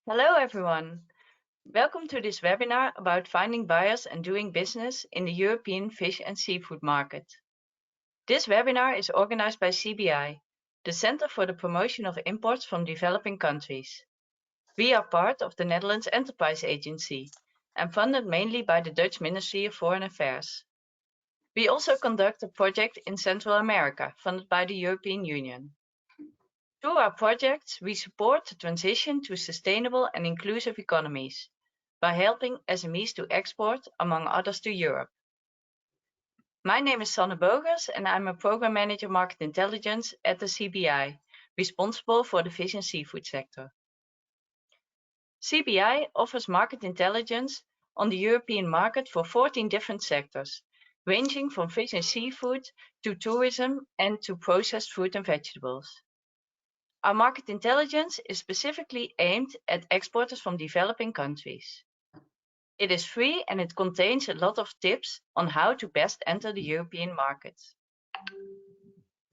Hello everyone. Welcome to this webinar about finding buyers and doing business in the European fish and seafood market. This webinar is organized by CBI, the Center for the Promotion of Imports from Developing Countries. We are part of the Netherlands Enterprise Agency and funded mainly by the Dutch Ministry of Foreign Affairs. We also conduct a project in Central America funded by the European Union. Through our projects, we support the transition to sustainable and inclusive economies by helping SMEs to export, among others, to Europe. My name is Sanne Bogers and I'm a Program Manager Market Intelligence at the CBI, responsible for the fish and seafood sector. CBI offers market intelligence on the European market for 14 different sectors, ranging from fish and seafood to tourism and to processed fruit and vegetables. Our market intelligence is specifically aimed at exporters from developing countries. It is free and it contains a lot of tips on how to best enter the European market.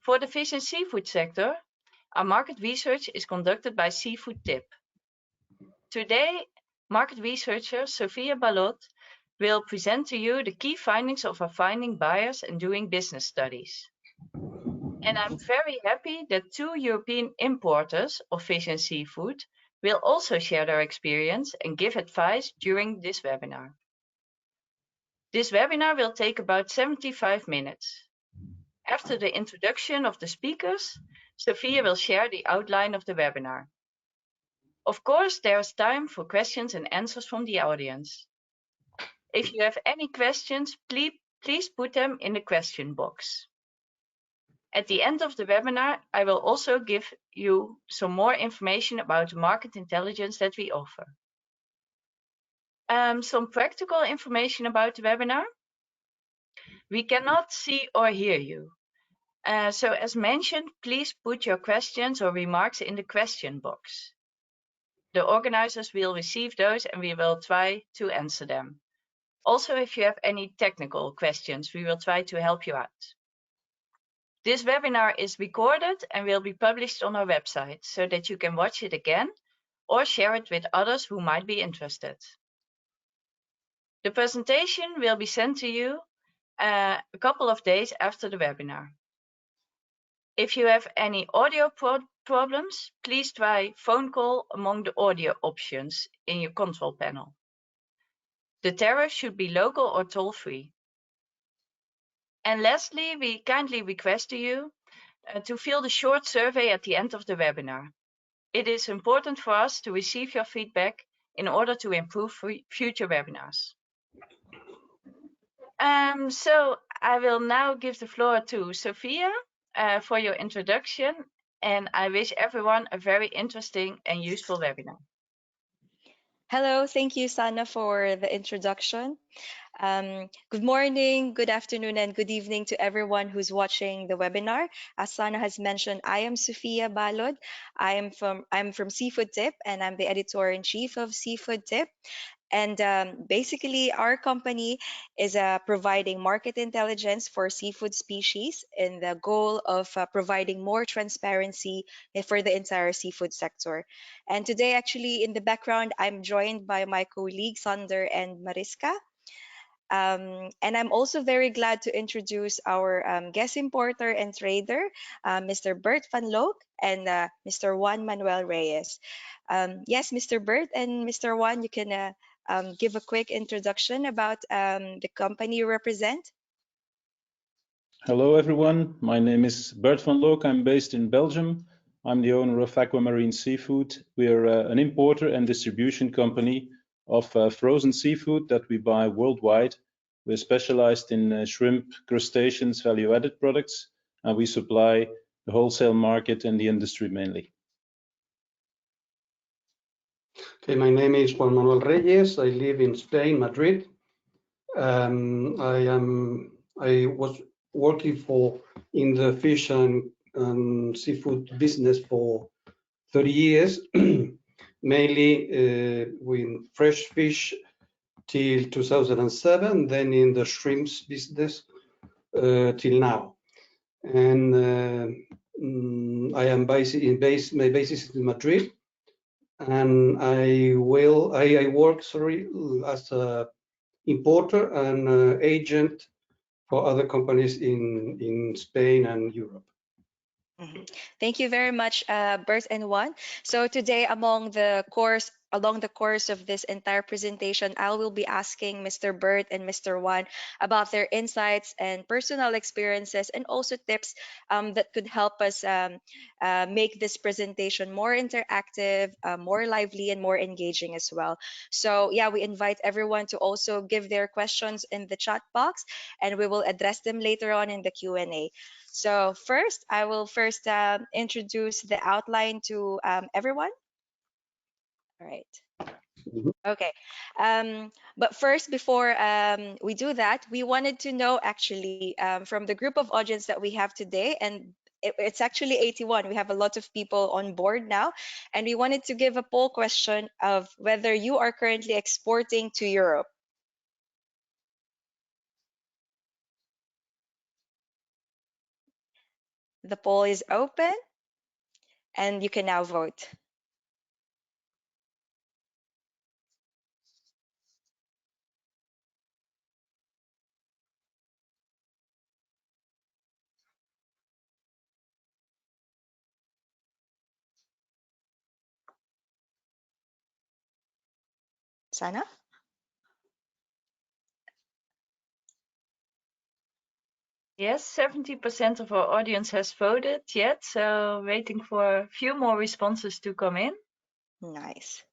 For the fish and seafood sector, our market research is conducted by Seafood Tip. Today, market researcher Sophia Balod will present to you the key findings of our Finding Buyers and Doing Business studies. And I'm very happy that 2 European importers of fish and seafood will also share their experience and give advice during this webinar. This webinar will take about 75 minutes. After the introduction of the speakers, Sophia will share the outline of the webinar. Of course, there is time for questions and answers from the audience. If you have any questions, please put them in the question box. At the end of the webinar, I will also give you some more information about the market intelligence that we offer. Some practical information about the webinar. We cannot see or hear you. So as mentioned, please put your questions or remarks in the question box. The organizers will receive those and we will try to answer them. Also, if you have any technical questions, we will try to help you out. This webinar is recorded and will be published on our website so that you can watch it again or share it with others who might be interested. The presentation will be sent to you a couple of days after the webinar. If you have any audio problems, please try phone call among the audio options in your control panel. The tariff should be local or toll-free. And lastly, we kindly request you to fill the short survey at the end of the webinar. It is important for us to receive your feedback in order to improve future webinars. So I will now give the floor to Sophia for your introduction, and I wish everyone a very interesting and useful webinar. Hello, thank you, Sana, for the introduction. Good morning, good afternoon, and good evening to everyone who's watching the webinar. As Sana has mentioned, I am Sophia Balod. I'm from Seafood Tip, and I'm the editor-in-chief of Seafood Tip. And basically, our company is providing market intelligence for seafood species in the goal of providing more transparency for the entire seafood sector. And today, actually, in the background, I'm joined by my colleagues, Sander and Mariska. And I'm also very glad to introduce our guest importer and trader, Mr. Bert van Loek and Mr. Juan Manuel Reyes. Yes, Mr. Bert and Mr. Juan, you can give a quick introduction about the company you represent. Hello, everyone. My name is Bert van Loek. I'm based in Belgium. I'm the owner of Aquamarine Seafood. We're an importer and distribution company of frozen seafood that we buy worldwide. We're specialized in shrimp, crustaceans, value-added products, and we supply the wholesale market and the industry mainly. Okay, my name is Juan Manuel Reyes. I live in Spain, Madrid. I was working in the fish and seafood business for 30 years, mainly with fresh fish till 2007, then in the shrimps business till now. And I am my base is in Madrid. and I work as a importer and agent for other companies in Spain and Europe. Thank you very much, Bert and Juan. So today, along the course of this entire presentation, I will be asking Mr. Bert and Mr. Juan about their insights and personal experiences, and also tips that could help us make this presentation more interactive, more lively, and more engaging as well. So yeah, we invite everyone to also give their questions in the chat box, and we will address them later on in the Q&A. So first, I will introduce the outline to everyone. All right. Okay. But first, before we do that, we wanted to know actually from the group of audience that we have today, and it's actually 81. We have a lot of people on board now, and we wanted to give a poll question of whether you are currently exporting to Europe. The poll is open, and you can now vote. Sana? Yes, 70% of our audience has voted yet, so waiting for a few more responses to come in. Nice.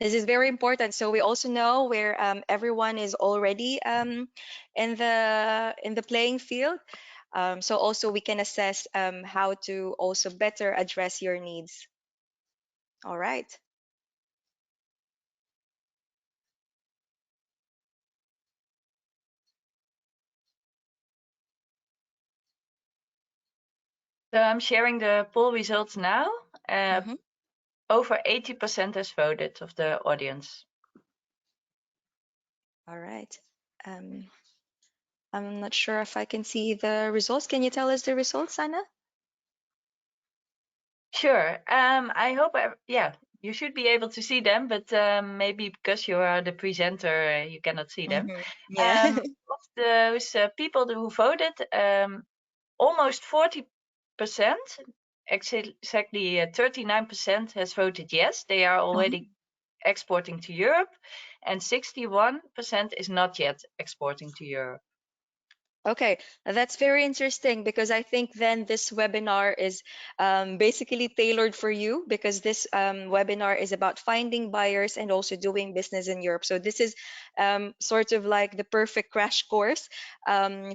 This is very important. So we also know where everyone is already in the playing field. So also we can assess how to also better address your needs. All right. So I'm sharing the poll results now. Mm-hmm. Over 80% has voted of the audience. All right. I'm not sure if I can see the results. Can you tell us the results, Sana? Sure. I hope, yeah, you should be able to see them, but maybe because you are the presenter, you cannot see them. Mm-hmm. Yeah. Of those people who voted, almost 40%, exactly 39% has voted yes, they are already exporting to Europe, and 61% is not yet exporting to Europe. Okay, that's very interesting because I think then this webinar is basically tailored for you because this webinar is about finding buyers and also doing business in Europe. So this is sort of like the perfect crash course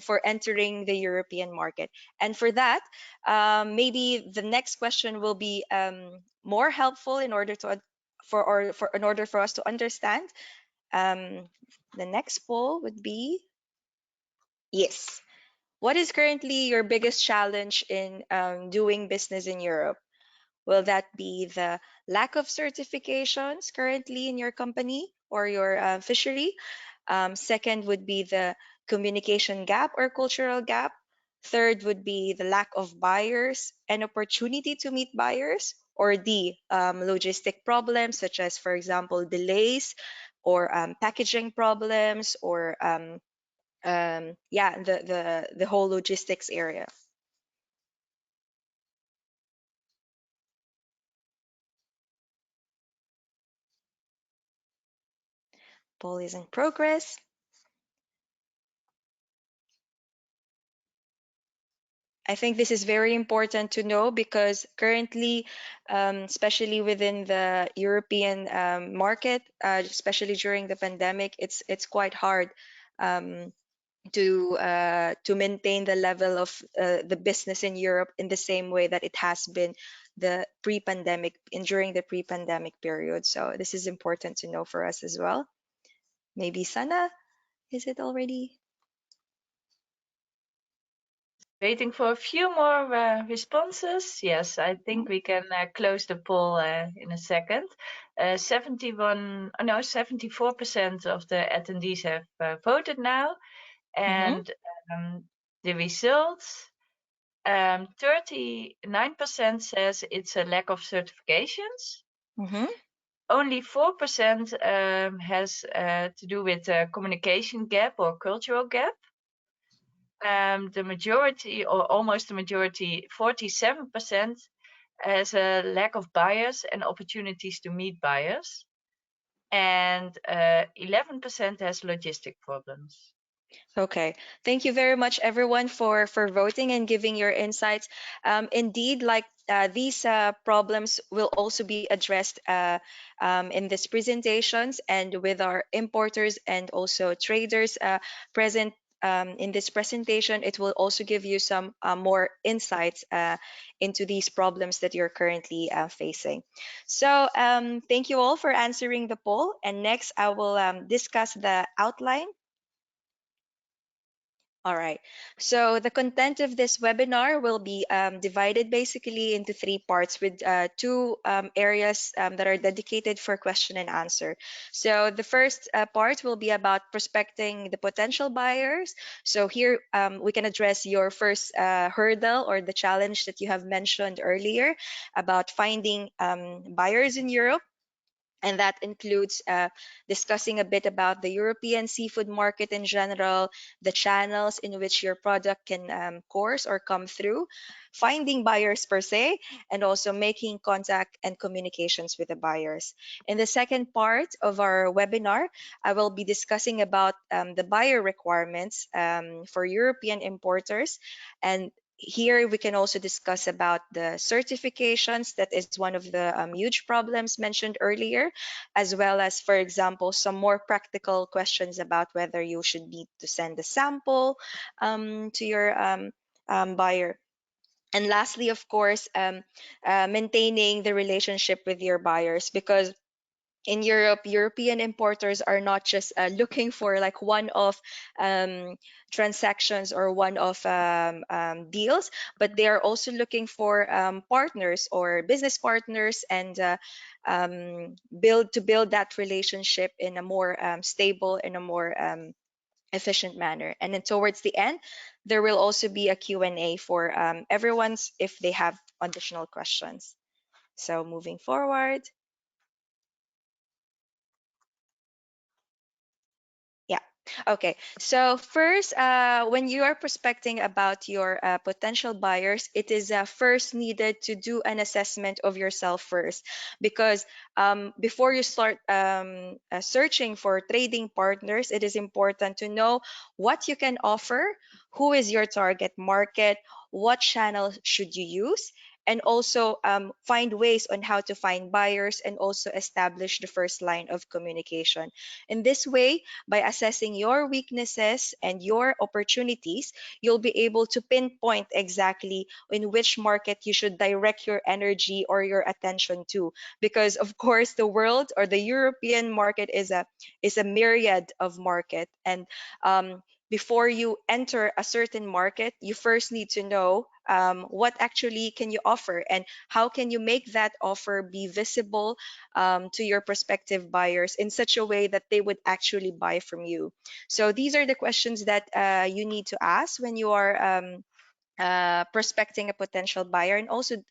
for entering the European market. And for that, maybe the next question will be more helpful in order to in order for us to understand. The next poll would be yes. What is currently your biggest challenge in doing business in Europe? Will that be the lack of certifications currently in your company or your fishery? Second would be the communication gap or cultural gap. Third would be the lack of buyers and opportunity to meet buyers. Or D, logistic problems such as, for example, delays or packaging problems or yeah, the whole logistics area. Poll is in progress. I think this is very important to know because currently, especially within the European market, especially during the pandemic, it's quite hard to maintain the level of the business in Europe in the same way that it has been the pre-pandemic and during the pre-pandemic period. So this is important to know for us as well. Maybe Sana, is it already? Waiting for a few more responses. Yes, I think we can close the poll in a second. 74% of the attendees have voted now. And the results, 39% says it's a lack of certifications. Mm-hmm. Only 4% has to do with a communication gap or cultural gap. The majority, or almost the majority, 47%, has a lack of buyers and opportunities to meet buyers. And 11% has logistic problems. Okay, thank you very much, everyone, for voting and giving your insights. Indeed, like these problems will also be addressed in these presentations and with our importers and also traders present in this presentation. It will also give you some more insights into these problems that you're currently facing. So thank you all for answering the poll. And next, I will discuss the outline. All right. So the content of this webinar will be divided basically into three parts with two areas that are dedicated for question and answer. So the first part will be about prospecting the potential buyers. So here we can address your first hurdle or the challenge that you have mentioned earlier about finding buyers in Europe. And that includes discussing a bit about the European seafood market in general, the channels in which your product can course or come through, finding buyers per se, and also making contact and communications with the buyers. In the second part of our webinar, I will be discussing about the buyer requirements for European importers, and here we can also discuss about the certifications. That is one of the huge problems mentioned earlier, as well as, for example, some more practical questions about whether you should need to send a sample to your buyer. And lastly, of course, maintaining the relationship with your buyers, because in Europe, European importers are not just looking for like one-off transactions or one-off deals, but they are also looking for partners or business partners, and build that relationship in a more stable, in a more efficient manner. And then towards the end, there will also be a Q&A for everyone's if they have additional questions. So moving forward. Yeah. Okay. So first, when you are prospecting about your potential buyers, it is first needed to do an assessment of yourself first, because before you start searching for trading partners, it is important to know what you can offer, who is your target market, what channel should you use, and also find ways on how to find buyers and also establish the first line of communication. In this way, by assessing your weaknesses and your opportunities, you'll be able to pinpoint exactly in which market you should direct your energy or your attention to. Because of course, the world or the European market is a myriad of market, and before you enter a certain market, you first need to know what actually can you offer and how can you make that offer be visible to your prospective buyers in such a way that they would actually buy from you. So these are the questions that you need to ask when you are prospecting a potential buyer, and also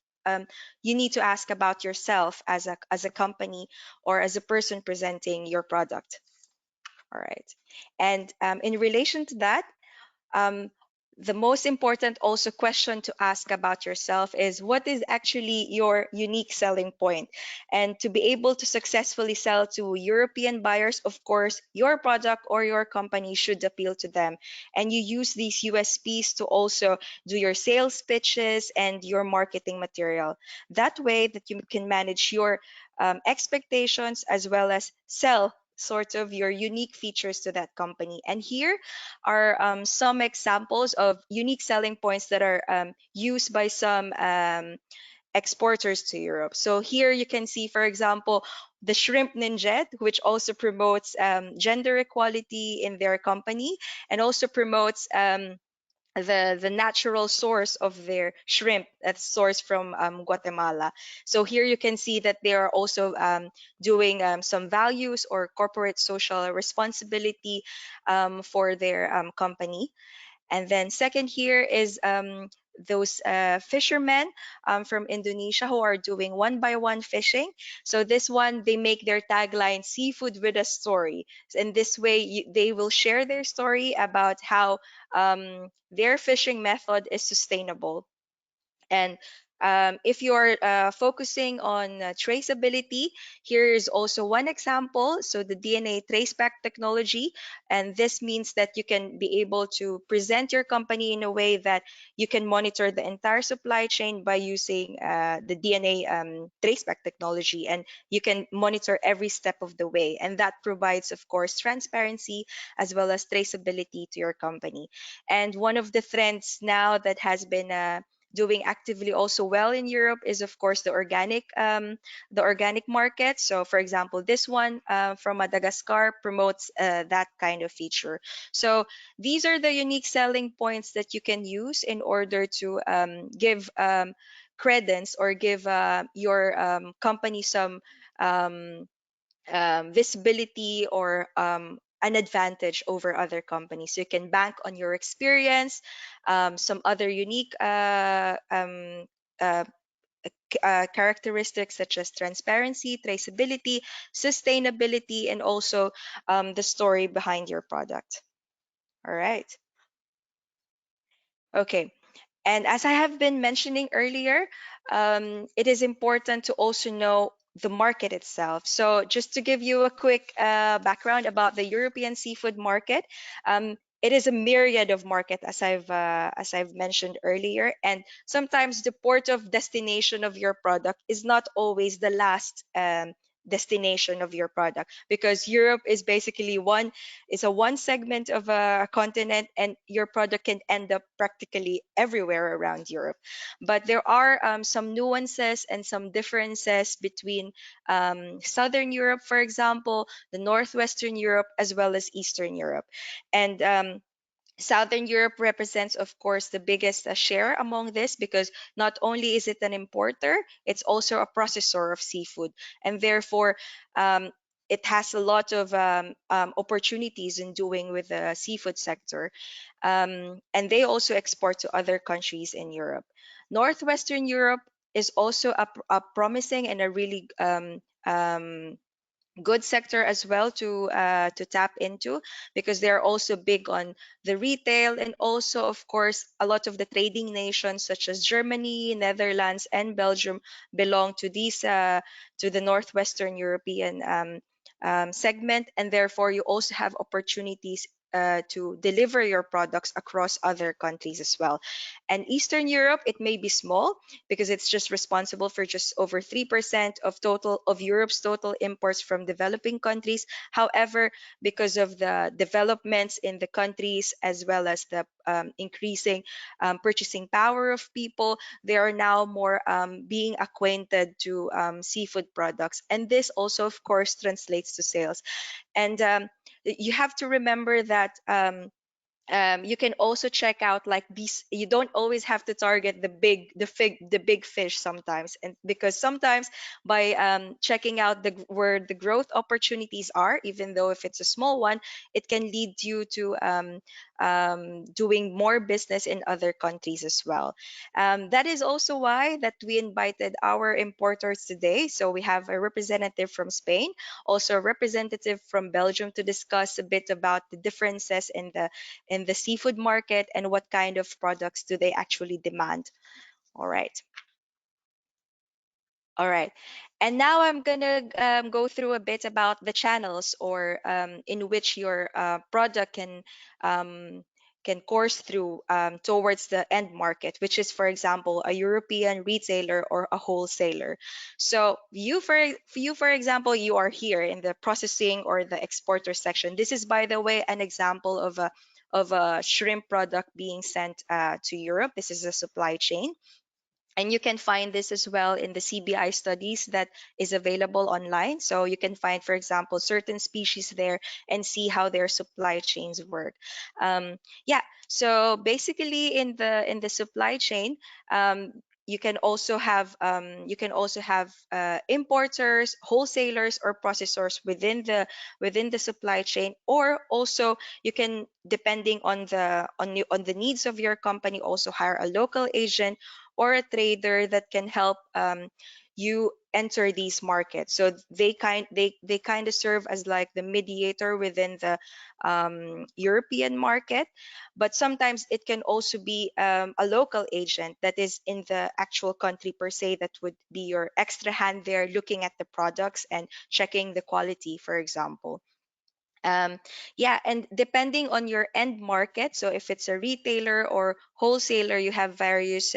you need to ask about yourself as a company or as a person presenting your product. All right. And in relation to that, um, the most important also question to ask about yourself is what is actually your unique selling point. And to be able to successfully sell to European buyers, of course, your product or your company should appeal to them. And you use these USPs to also do your sales pitches and your marketing material. That way that you can manage your expectations as well as sell sort of your unique features to that company. And here are some examples of unique selling points that are used by some exporters to Europe. So here you can see, for example, the Shrimp Ninja, which also promotes gender equality in their company and also promotes the natural source of their shrimp that's sourced from Guatemala. So here you can see that they are also doing some values or corporate social responsibility for their company. And then second here is those fishermen from Indonesia who are doing one by one fishing. So this one, they make their tagline "Seafood with a Story," and this way they will share their story about how their fishing method is sustainable. And if you're focusing on traceability, here is also one example. So the DNA traceback technology, and this means that you can be able to present your company in a way that you can monitor the entire supply chain by using the DNA traceback technology, and you can monitor every step of the way. And that provides, of course, transparency as well as traceability to your company. And one of the trends now that has been doing actively also well in Europe is, of course, the organic market. So for example, this one from Madagascar promotes that kind of feature. So these are the unique selling points that you can use in order to give credence or give your company some um, visibility or an advantage over other companies. So you can bank on your experience, some other unique uh, characteristics such as transparency, traceability, sustainability, and also the story behind your product. All right. Okay. And as I have been mentioning earlier, it is important to also know the market itself. So just to give you a quick background about the European seafood market, it is a myriad of market, as I've mentioned earlier, and sometimes the port of destination of your product is not always the last destination of your product, because Europe is basically one segment of a continent, and your product can end up practically everywhere around Europe. But there are some nuances and some differences between Southern Europe, for example, the Northwestern Europe, as well as Eastern Europe. And Southern Europe represents, of course, the biggest share among this, because not only is it an importer, it's also a processor of seafood. And therefore, um, it has a lot of opportunities in doing with the seafood sector. And they also export to other countries in Europe. Northwestern Europe is also a promising and a really good sector as well to tap into, because they're also big on the retail, and also, of course, a lot of the trading nations such as Germany, Netherlands, and Belgium belong to these to the Northwestern European segment, and therefore you also have opportunities to deliver your products across other countries as well. And Eastern Europe, it may be small because it's just responsible for just over 3% of Europe's total imports from developing countries. However, because of the developments in the countries, as well as the increasing purchasing power of people, they are now more being acquainted to seafood products, and this also, of course, translates to sales. And you have to remember that you can also check out like these. You don't always have to target the big fish sometimes, and because sometimes by checking out where the growth opportunities are, even though if it's a small one, it can lead you to doing more business in other countries as well. That is also why that we invited our importers today. So we have a representative from Spain, also a representative from Belgium, to discuss a bit about the differences in the seafood market and what kind of products do they actually demand. All right. All right. And now I'm gonna go through a bit about the channels, or in which your product um, can course through towards the end market, which is, for example, a European retailer or a wholesaler. So for example, you are here in the processing or the exporter section. This is, by the way, an example of a shrimp product being sent to Europe. This is a supply chain. And you can find this as well in the CBI studies that is available online. So you can find, for example, certain species there and see how their supply chains work. Yeah. So basically, in the supply chain, um, you can also have importers, wholesalers, or processors within the supply chain, or also you can, depending on the needs of your company, also hire a local agent or a trader that can help you enter these markets. So they kind of serve as like the mediator within the European market. But sometimes it can also be a local agent that is in the actual country per se, that would be your extra hand there, looking at the products and checking the quality, for example. um, yeah, and depending on your end market, so if it's a retailer or wholesaler, you have various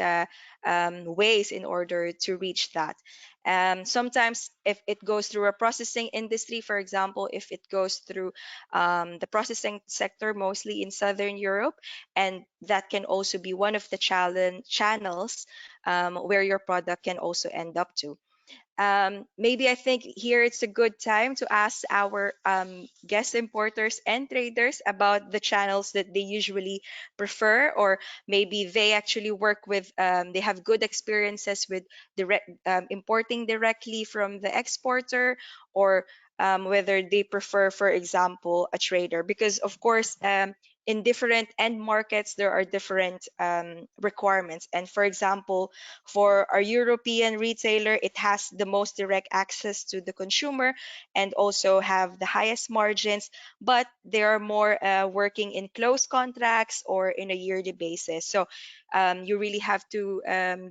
ways in order to reach that. Sometimes if it goes through a processing industry, for example, if it goes through the processing sector, mostly in Southern Europe, and that can also be one of the channels where your product can also end up to. Maybe I think here it's a good time to ask our guest importers and traders about the channels that they usually prefer, or maybe they actually work with, they have good experiences with importing directly from the exporter, or whether they prefer, for example, a trader. Because, of course, in different end markets, there are different requirements. And for example, for our European retailer, it has the most direct access to the consumer and also have the highest margins, but they are more working in close contracts or in a yearly basis. So you really have to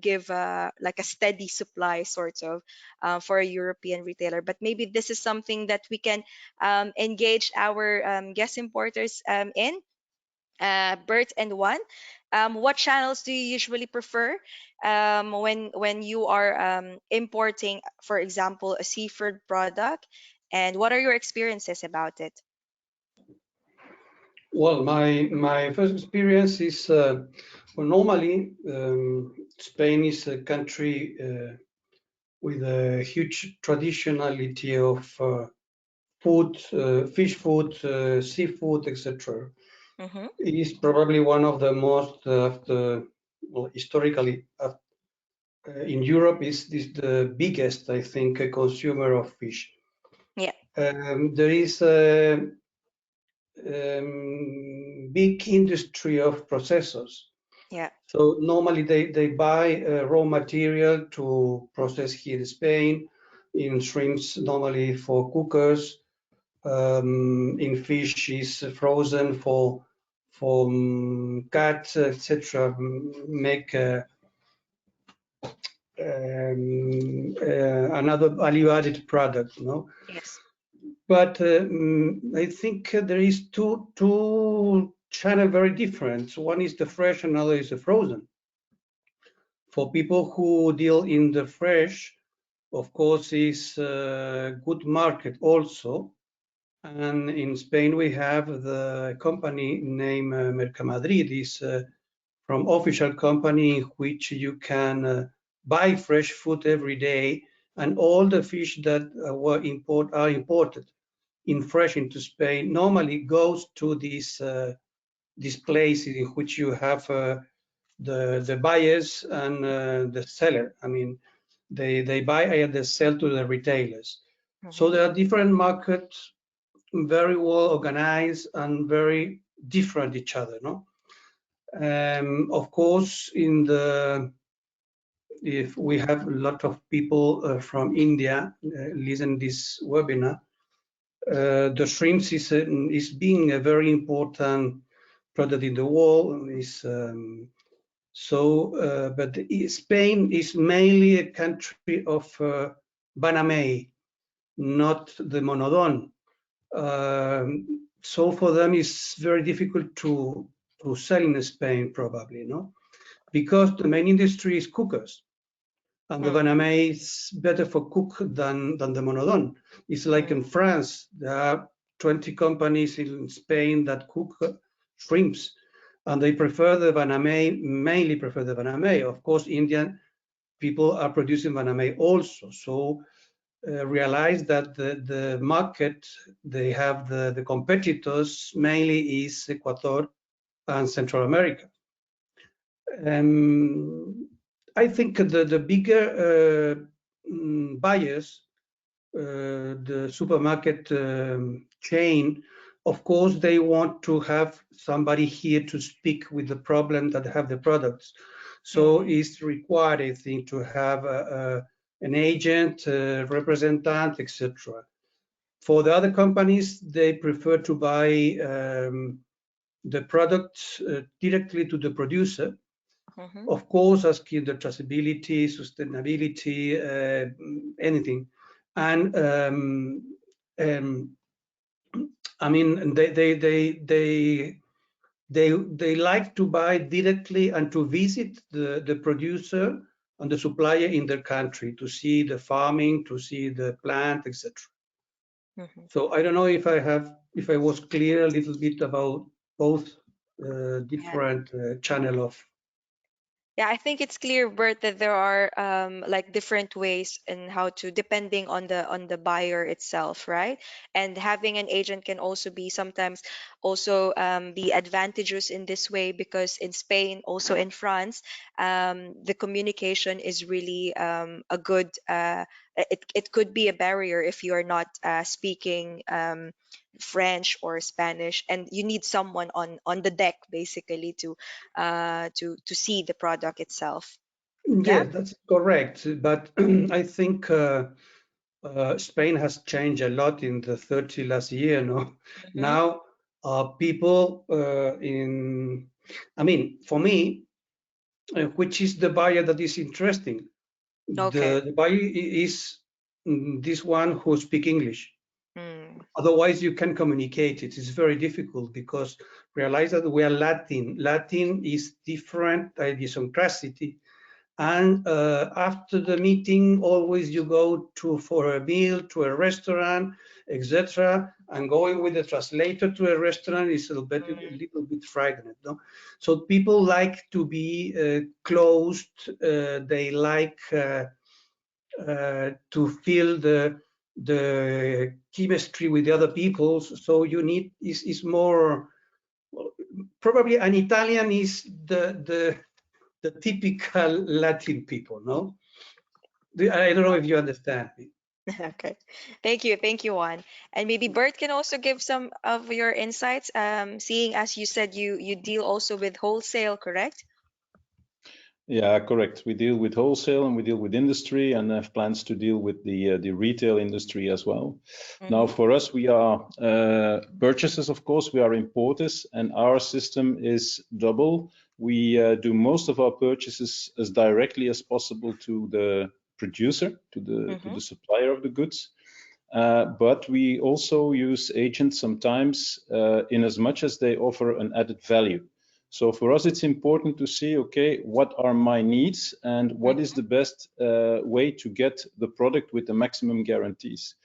give like a steady supply, sort of, for a European retailer. But maybe this is something that we can engage our guest importers in. Bert and Juan, what channels do you usually prefer when you are importing, for example, a seafood product, and what are your experiences about it? Well, my first experience is well, normally Spain is a country with a huge traditionality of food, fish food, seafood, etc. Mm-hmm. It is probably one of the most, well, historically, in Europe, is the biggest, I think, consumer of fish. Yeah. There is a big industry of processors. Yeah. So normally they buy raw material to process here in Spain, in shrimps normally for cookers, in fish is frozen for cuts, etc. Make another value-added product, no? Yes. But I think there is two channels very different. One is the fresh, another is the frozen. For people who deal in the fresh, of course, is a good market also. And in Spain, we have the company named Mercamadrid, is from official company which you can buy fresh food every day, and all the fish that are imported in fresh into Spain normally goes to this place in which you have the buyers and the seller. I mean, they buy and they sell to the retailers. So Mm-hmm. there are different markets, very well organized and very different each other, no? Of course, if we have a lot of people from India listen this webinar, the shrimps is being a very important product in the world. But Spain is mainly a country of banamey, not the monodon. So for them, it's very difficult to sell in Spain, probably, no? Because the main industry is cookers, and the banamey is better for cook than the monodon. It's like in France, there are 20 companies in Spain that cook shrimps, and they prefer the banamey, mainly prefer the banamey. Of course, Indian people are producing banamey also. So realize that the market, they have the competitors mainly is Ecuador and Central America. I think the bigger buyers, the supermarket chain, of course, they want to have somebody here to speak with the problem that have the products. So it's required, I think, to have an agent, representative, etc. For the other companies, they prefer to buy the products directly to the producer. Of course, asking the traceability, sustainability, anything. And I mean, they like to buy directly and to visit the producer and the supplier in their country to see the farming, to see the plant, etc. So I don't know if I was clear a little bit about both different channel of. Yeah, I think it's clear, Bert, that there are like different ways in how to, depending on the buyer itself, right? And having an agent can also be sometimes also be advantageous in this way, because in Spain, also in France, the communication is really a good. It could be a barrier if you are not speaking French or Spanish, and you need someone on the deck basically to see the product itself. Yeah. Yes, that's correct. But I think Spain has changed a lot in the 30 last year. No, Hmm. now people I mean, for me, which is the buyer that is interesting? Okay. The buyer is this one who speak English. Mm. Otherwise, you can communicate. It is very difficult because realize that we are Latin. Latin is different idiosyncrasy, and after the meeting always you go to for a meal to a restaurant, etc., and going with the translator to a restaurant is a little bit fragmented, no? So people like to be closed. They like to feel the chemistry with the other people. So you need is more, well, probably an Italian is the typical Latin people, no? I don't know if you understand me. Okay. Thank you, Juan. And maybe Bert can also give some of your insights. Seeing as you said you deal also with wholesale, correct? Yeah, correct. We deal with wholesale and we deal with industry and have plans to deal with the retail industry as well. Now, for us, we are purchasers, of course, we are importers, and our system is double. We do most of our purchases as directly as possible to the producer, to the supplier of the goods. But we also use agents sometimes in as much as they offer an added value. So for us, it's important to see, okay, what are my needs and what is the best way to get the product with the maximum guarantees.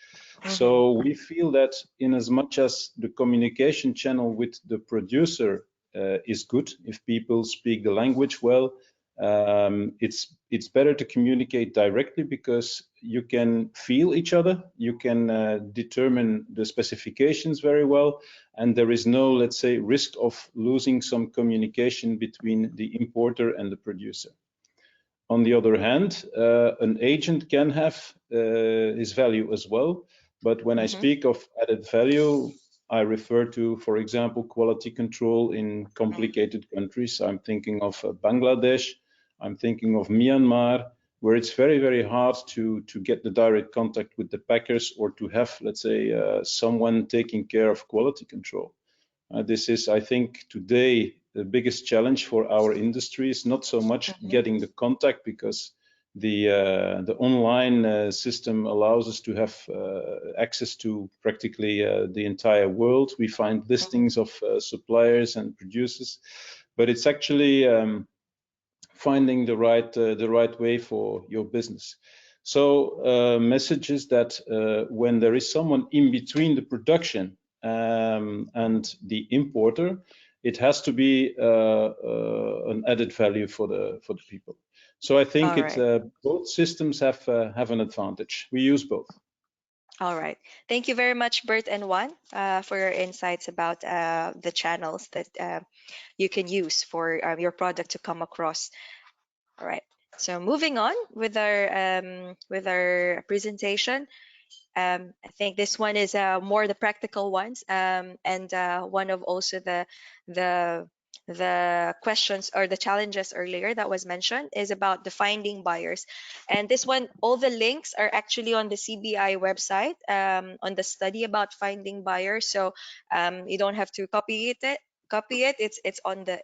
So we feel that in as much as the communication channel with the producer is good, if people speak the language well, it's better to communicate directly because you can feel each other, you can determine the specifications very well, and there is no, let's say, risk of losing some communication between the importer and the producer. On the other hand, an agent can have his value as well, but when I speak of added value, I refer to, for example, quality control in complicated countries. I'm thinking of Bangladesh, I'm thinking of Myanmar, where it's very, very hard to get the direct contact with the packers or to have, let's say, someone taking care of quality control. This is, I think, today the biggest challenge for our industry is not so much getting the contact, because the online system allows us to have access to practically the entire world. We find listings of suppliers and producers, but it's actually finding the right way for your business. So message is that when there is someone in between the production and the importer, it has to be an added value for the people. So I think All right. both systems have an advantage. We use both. All right. Thank you very much, Bert and Juan, for your insights about the channels that you can use for your product to come across. All right. So moving on with our presentation. I think this one is more the practical ones, and one of also the the questions or the challenges earlier that was mentioned is about the finding buyers. And this one, all the links are actually on the CBI website, on the study about finding buyers. So you don't have to copy it. It's on the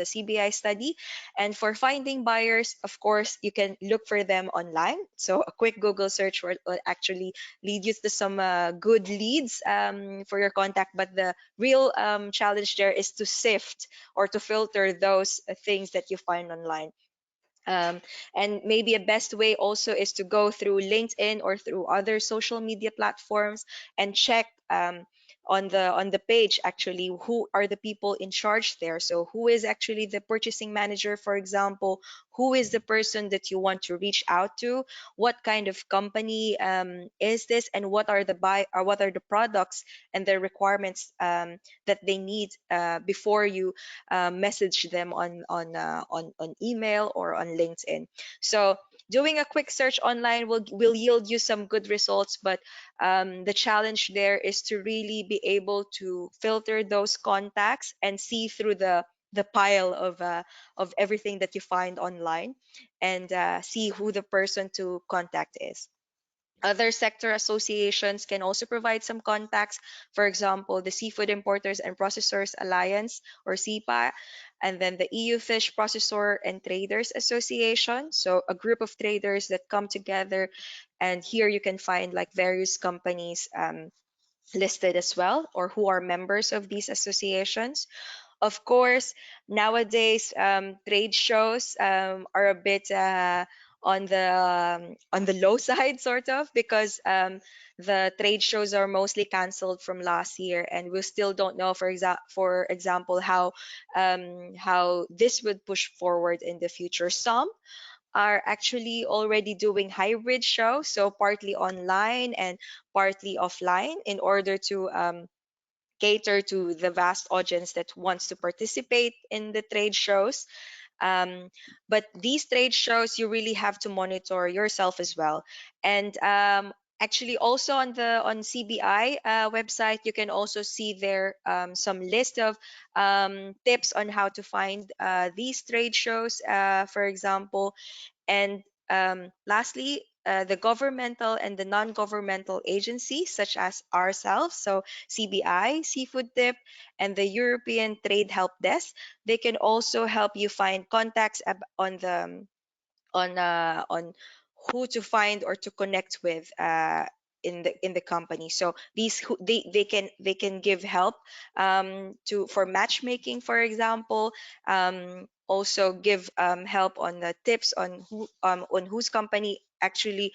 CBI study. And for finding buyers, of course, you can look for them online. So a quick Google search will actually lead you to some good leads for your contact. But the real challenge there is to sift or to filter those things that you find online. Um, and maybe a best way also is to go through LinkedIn or through other social media platforms and check on the page actually who are the people in charge there. So who is actually the purchasing manager, for example? Who is the person that you want to reach out to? What kind of company is this, and what are the products and the requirements that they need before you message them on email or on LinkedIn. So doing a quick search online will yield you some good results, but the challenge there is to really be able to filter those contacts and see through the pile of everything that you find online, and see who the person to contact is. Other sector associations can also provide some contacts. For example, the Seafood Importers and Processors Alliance, or SIPA, and then the EU Fish Processor and Traders Association. So a group of traders that come together, and here you can find like various companies listed as well, or who are members of these associations. Of course, nowadays trade shows are a bit on the low side, sort of, because the trade shows are mostly cancelled from last year, and we still don't know, for example, how this would push forward in the future. Some are actually already doing hybrid shows, so partly online and partly offline, in order to cater to the vast audience that wants to participate in the trade shows. um, but these trade shows, you really have to monitor yourself as well. And actually also on CBI website, you can also see there some list of tips on how to find these trade shows, for example. And lastly, the governmental and the non-governmental agencies such as ourselves, so CBI, Seafood Tip, and the European Trade Help Desk, they can also help you find contacts on who to find or to connect with in the company. So they can give help to for matchmaking, for example. Also give help on the tips on whose company actually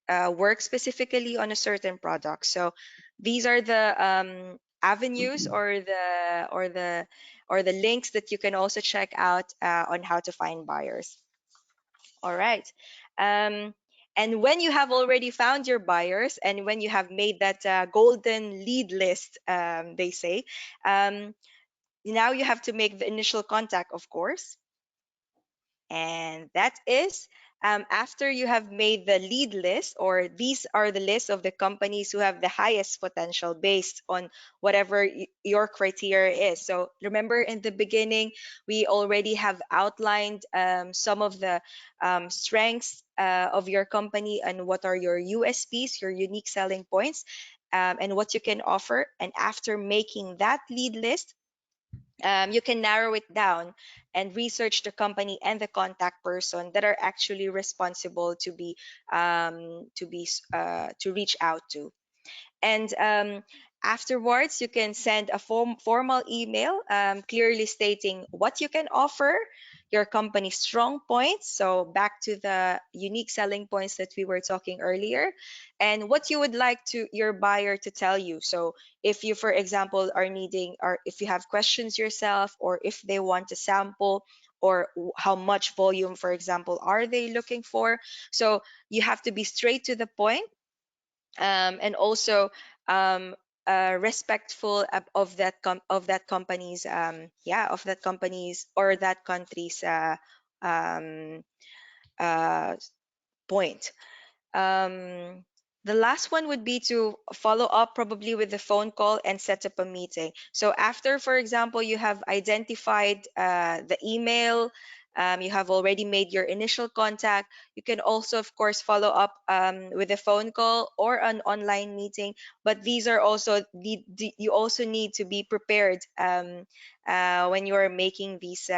works specifically on a certain product. So these are the avenues, or the links that you can also check out on how to find buyers. All right. Um, and when you have already found your buyers, and when you have made that golden lead list, they say, um, now you have to make the initial contact, of course. And that is after you have made the lead list, or these are the list of the companies who have the highest potential based on whatever your criteria is. So remember, in the beginning, we already have outlined some of the strengths of your company, and what are your USPs, your unique selling points, and what you can offer. And after making that lead list, you can narrow it down and research the company and the contact person that are actually responsible to reach out to. And afterwards, you can send a formal email clearly stating what you can offer, your company's strong points. So back to the unique selling points that we were talking earlier, and what you would like to your buyer to tell you. So if you, for example, are needing, or if you have questions yourself, or if they want to sample, or how much volume, for example, are they looking for. So you have to be straight to the point, and also um, respectful of that company's, of that company's or that country's um, point. The last one would be to follow up probably with the phone call and set up a meeting. So after, for example, you have identified the email, you have already made your initial contact, you can also, of course, follow up with a phone call or an online meeting. But these are also, you also need to be prepared when you are making these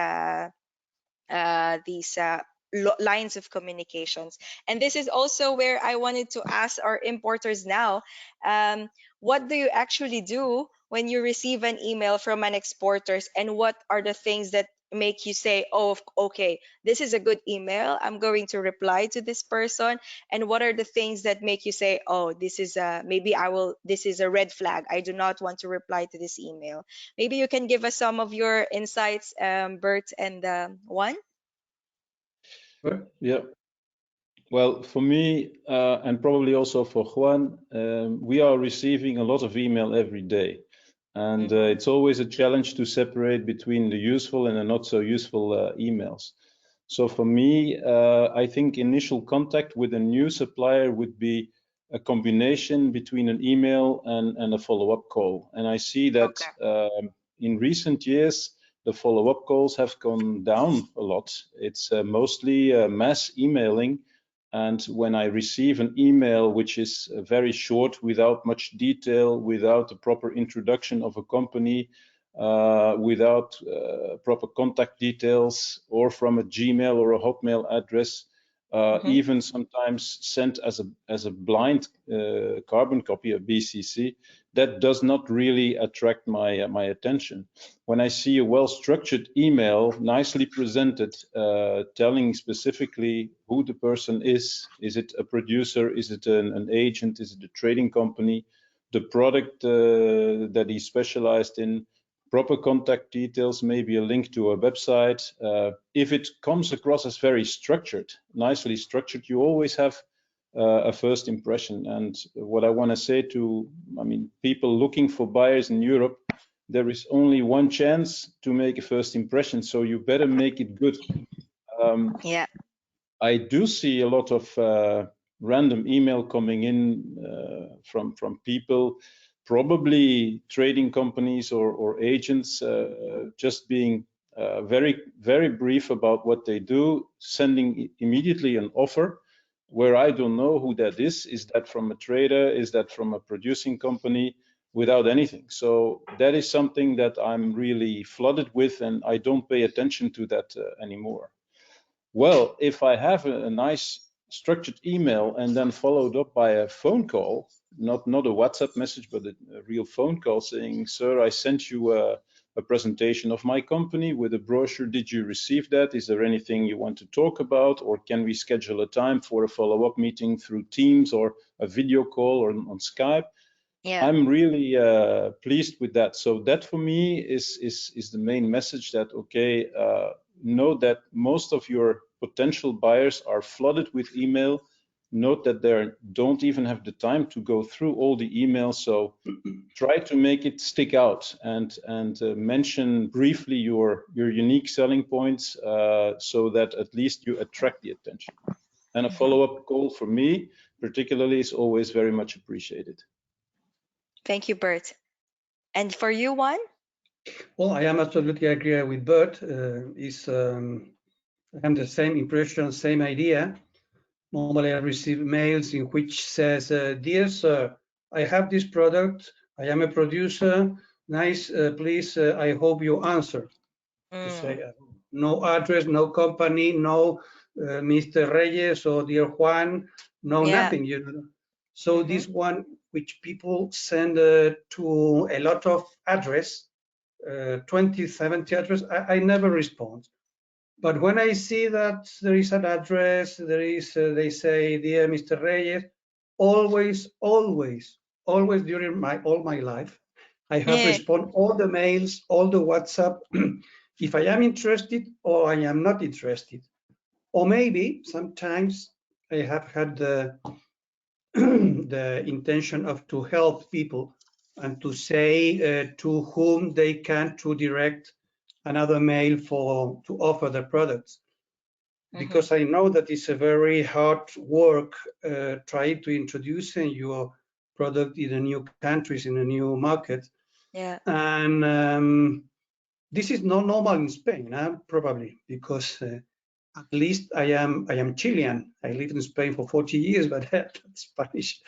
lines of communications. And this is also where I wanted to ask our importers now, what do you actually do when you receive an email from an exporters, and what are the things that make you say, oh, okay, this is a good email, I'm going to reply to this person? And what are the things that make you say, oh, this is maybe this is a red flag, I do not want to reply to this email? Maybe you can give us some of your insights, Bert and Juan. Yeah. Well, for me, and probably also for Juan, we are receiving a lot of email every day. And it's always a challenge to separate between the useful and the not so useful emails. So for me, I think initial contact with a new supplier would be a combination between an email and a follow-up call. And I see that in recent years, the follow-up calls have gone down a lot. It's mostly mass emailing. And when I receive an email which is very short, without much detail, without a proper introduction of a company, without proper contact details, or from a Gmail or a Hotmail address, even sometimes sent as a blind carbon copy, a BCC, that does not really attract my attention. When I see a well-structured email, nicely presented, telling specifically who the person is it a producer, is it an agent, is it a trading company, the product that he's specialized in, proper contact details, maybe a link to a website. If it comes across as very structured, nicely structured, you always have a first impression. And what I want to say to, people looking for buyers in Europe, there is only one chance to make a first impression, so you better make it good. I do see a lot of random email coming in from people, probably trading companies or agents, just being very, very brief about what they do, sending immediately an offer where I don't know who that is. Is that from a trader? Is that from a producing company? Without anything. So that is something that I'm really flooded with, and I don't pay attention to that anymore. Well, if I have a nice structured email and then followed up by a phone call, not a WhatsApp message, but a real phone call saying, sir, I sent you a presentation of my company with a brochure. Did you receive that? Is there anything you want to talk about? Or can we schedule a time for a follow-up meeting through Teams or a video call or on Skype? I'm really pleased with that. So that for me is the main message, that, okay, know that most of your potential buyers are flooded with email. Note that they don't even have the time to go through all the emails. So try to make it stick out and mention briefly your unique selling points, so that at least you attract the attention. And a follow-up call for me particularly is always very much appreciated. Thank you, Bert. And for you, Juan? Well, I am absolutely agree with Bert. I have the same impression, same idea. Normally, I receive mails in which says, "Dear sir, I have this product. I am a producer. Nice, please. I hope you answer." To say no address, no company, no Mr. Reyes or dear Juan, no nothing. You know. So this one, which people send to a lot of address, 20, 70 address, I never respond. But when I see that there is an address, there is, they say, dear Mr. Reyes, always during all my life, I have responded all the mails, all the WhatsApp, if I am interested or I am not interested. Or maybe sometimes I have had the intention of to help people and to say to whom they can to direct another mail to offer their products. because I know that it's a very hard work trying to introduce your product in a new countries, in a new market. Yeah. And this is not normal in Spain, probably, because at least I am Chilean. I lived in Spain for 40 years, but that's Spanish.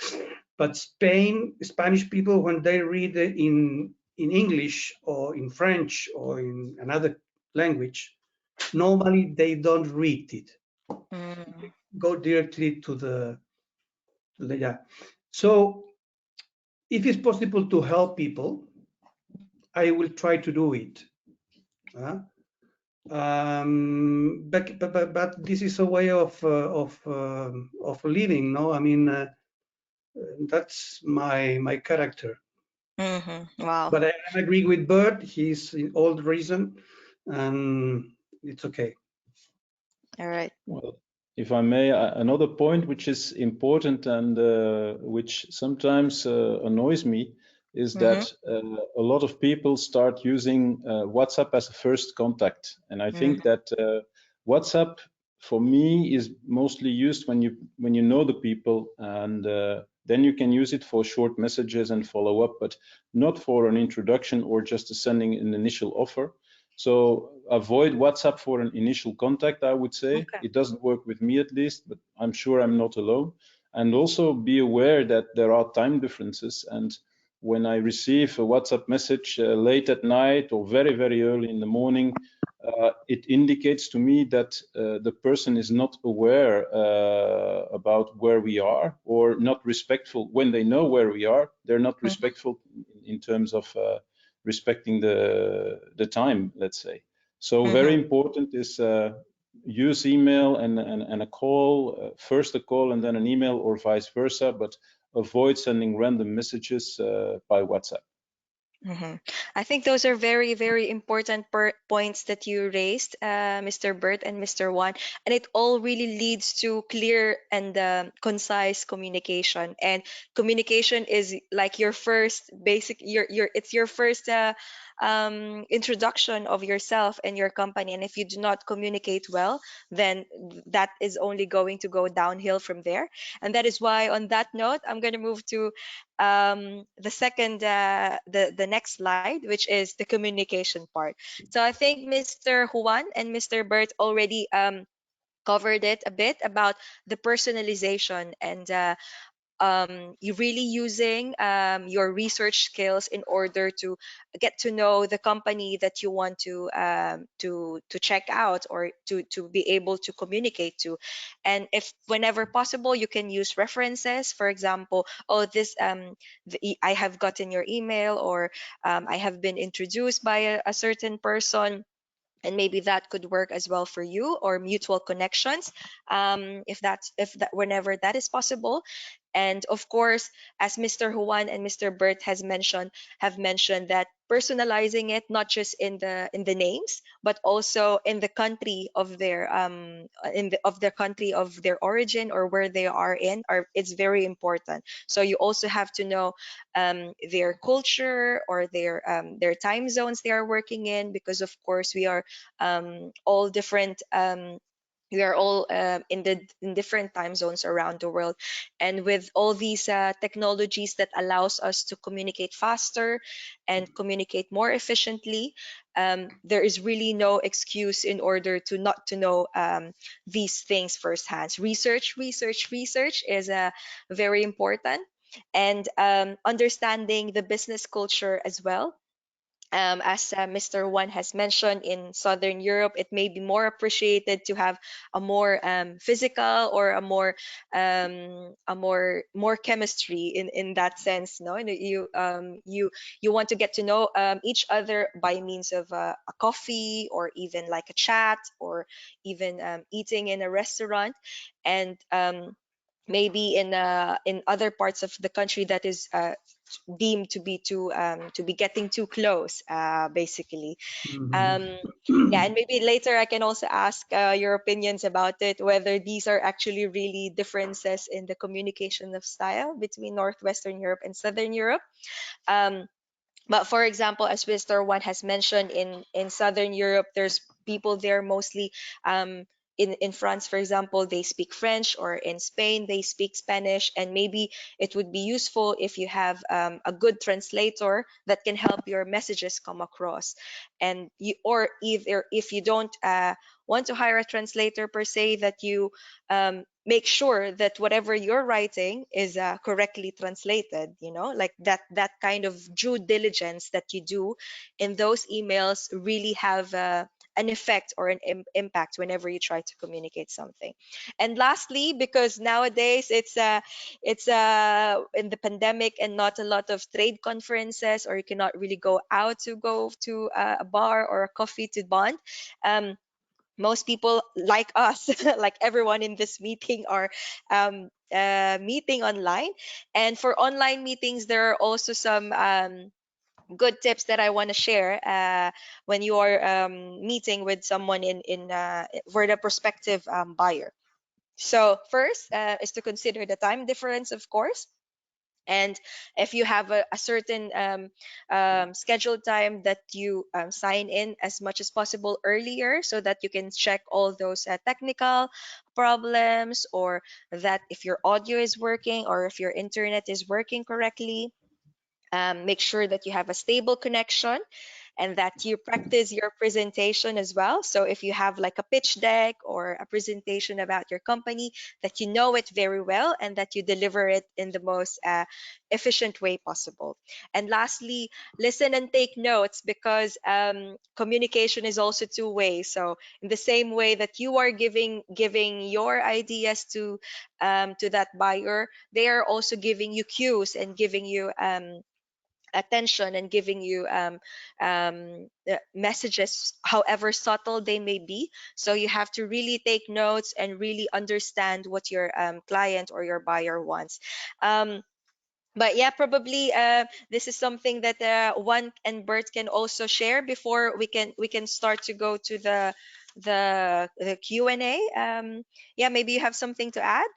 But Spanish people, when they read in English or in French or in another language, normally they don't read it. Go directly to the yeah. So if it's possible to help people, I will try to do it. But this is a way of living, no? I mean, that's my character. Wow. But I agree with Bert. He's in all the reason, and it's okay. All right. Well, if I may, another point which is important and which sometimes annoys me is that a lot of people start using WhatsApp as a first contact. And I think that WhatsApp for me is mostly used when you know the people, and then you can use it for short messages and follow up, but not for an introduction or just sending an initial offer. So avoid WhatsApp for an initial contact, I would say. Okay. It doesn't work with me at least, but I'm sure I'm not alone. And also be aware that there are time differences. And when I receive a WhatsApp message late at night or very, very early in the morning, it indicates to me that the person is not aware about where we are, or not respectful. When they know where we are, they're not respectful in terms of respecting the time, let's say. So very important is use email and a call, first a call and then an email, or vice versa, but avoid sending random messages by WhatsApp. I think those are very, very important points that you raised, Mr. Bert and Mr. Juan, and it all really leads to clear and concise communication. And communication is like your first basic, it's your first introduction of yourself and your company. And if you do not communicate well, then that is only going to go downhill from there. And that is why, on that note, I'm going to move to the second the next slide, which is the communication part. So I think Mr. Juan and Mr. Bert already covered it a bit about the personalization and you really using your research skills in order to get to know the company that you want to check out or to be able to communicate to. And if whenever possible, you can use references. For example, oh, this I have gotten your email, or I have been introduced by a certain person, and maybe that could work as well for you, or mutual connections, if that whenever that is possible. And of course, as Mr. Juan and Mr. Bert have mentioned that personalizing it not just in the names, but also in the country of their of their country of their origin, or where they are in, are it's very important. So you also have to know their culture, or their time zones they are working in, because of course all different we are all in different time zones around the world. And with all these technologies that allows us to communicate faster and communicate more efficiently, there is really no excuse in order to not to know these things firsthand. Research is very important. And understanding the business culture as well. As Mr. Juan has mentioned, in Southern Europe, it may be more appreciated to have a more physical, or a more chemistry in that sense. No, and you want to get to know each other by means of a coffee, or even like a chat, or even eating in a restaurant. And maybe in other parts of the country, that is deemed to be getting too close, basically. um yeah, and maybe later I can also ask your opinions about it, whether these are actually really differences in the communication of style between Northwestern Europe and Southern Europe. um but for example, as Mr. One has mentioned, in Southern Europe, there's people there mostly um in France, for example, they speak French, or in Spain, they speak Spanish, and maybe it would be useful if you have a good translator that can help your messages come across. And you, or either if you don't want to hire a translator per se, that you make sure that whatever you're writing is correctly translated, like that kind of due diligence that you do in those emails really have an effect or an impact whenever you try to communicate something. And lastly, because nowadays it's in the pandemic and not a lot of trade conferences, or you cannot really go out to go to a bar or a coffee to bond. Most people like us, like everyone in this meeting, are meeting online. And for online meetings, there are also some good tips that I want to share when you are meeting with someone in for the prospective buyer. So first is to consider the time difference, of course. And if you have a certain scheduled time, that you sign in as much as possible earlier, so that you can check all those technical problems, or that if your audio is working or if your internet is working correctly. Make sure that you have a stable connection, and that you practice your presentation as well. So if you have like a pitch deck or a presentation about your company, that you know it very well, and that you deliver it in the most efficient way possible. And lastly, listen and take notes, because communication is also two ways. So in the same way that you are giving your ideas to that buyer, they are also giving you cues and giving you attention, and giving you messages, however subtle they may be. So you have to really take notes and really understand what your client or your buyer wants. But yeah, probably this is something that Juan and Bert can also share before we can start to go to the Q&A. Yeah, maybe you have something to add.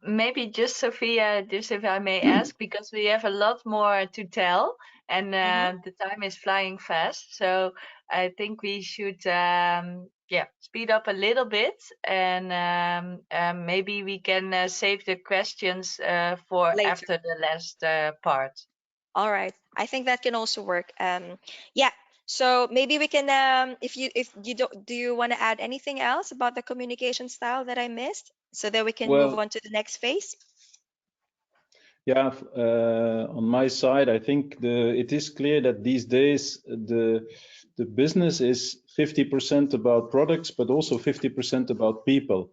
Maybe just Sophia, just if I may ask, because we have a lot more to tell, and Mm-hmm. the time is flying fast. So I think we should, yeah, speed up a little bit, and maybe we can save the questions for Later. after the last part. All right. I think that can also work. Yeah. So maybe we can if you don't, do you want to add anything else about the communication style that I missed, so that we can move Well, on to the next phase? yeah, on my side, I think it is clear that these days the business is 50% about products, but also 50% about people.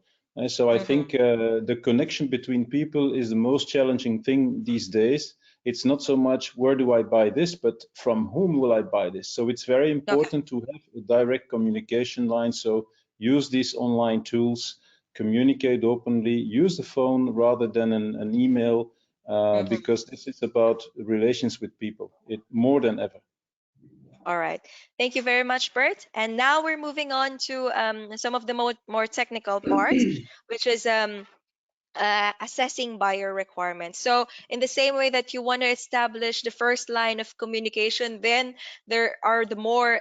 So I Mm-hmm. think the connection between people is the most challenging thing these days. It's not so much where do I buy this, but from whom will I buy this? So it's very Okay. important to have a direct communication line. So use these online tools, communicate openly, use the phone rather than an email, Mm-hmm. because this is about relations with people, more than ever. All right. Thank you very much, Bert. And now we're moving on to some of the more technical parts, which is assessing buyer requirements. So in the same way that you want to establish the first line of communication, then there are the more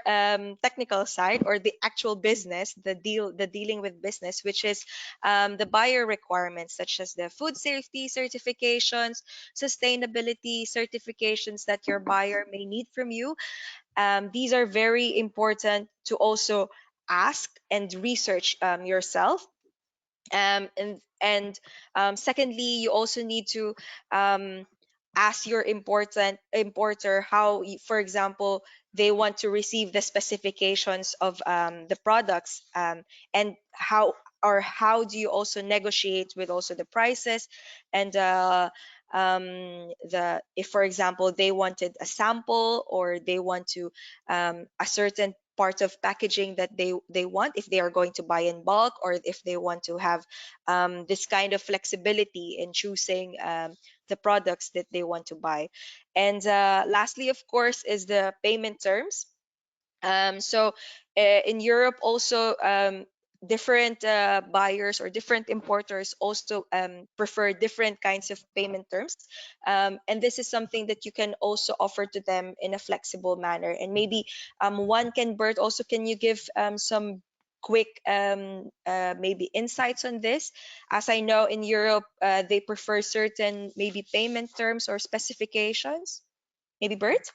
technical side, or the actual business, the dealing with business, which is the buyer requirements, such as the food safety certifications, sustainability certifications that your buyer may need from you. These are very important to also ask and research yourself. And secondly, you also need to um, ask your important importer how, for example, they want to receive the specifications of the products, and how do you also negotiate with also the prices, and the if, for example, they wanted a sample, or they want to a certain part of packaging that they want, if they are going to buy in bulk, or if they want to have this kind of flexibility in choosing the products that they want to buy. And lastly, of course, is the payment terms. So in Europe also, different buyers or different importers also prefer different kinds of payment terms. And this is something that you can also offer to them in a flexible manner. And maybe one can, Bert, also, can you give some quick maybe insights on this, as I know in Europe they prefer certain maybe payment terms or specifications. Maybe Bert?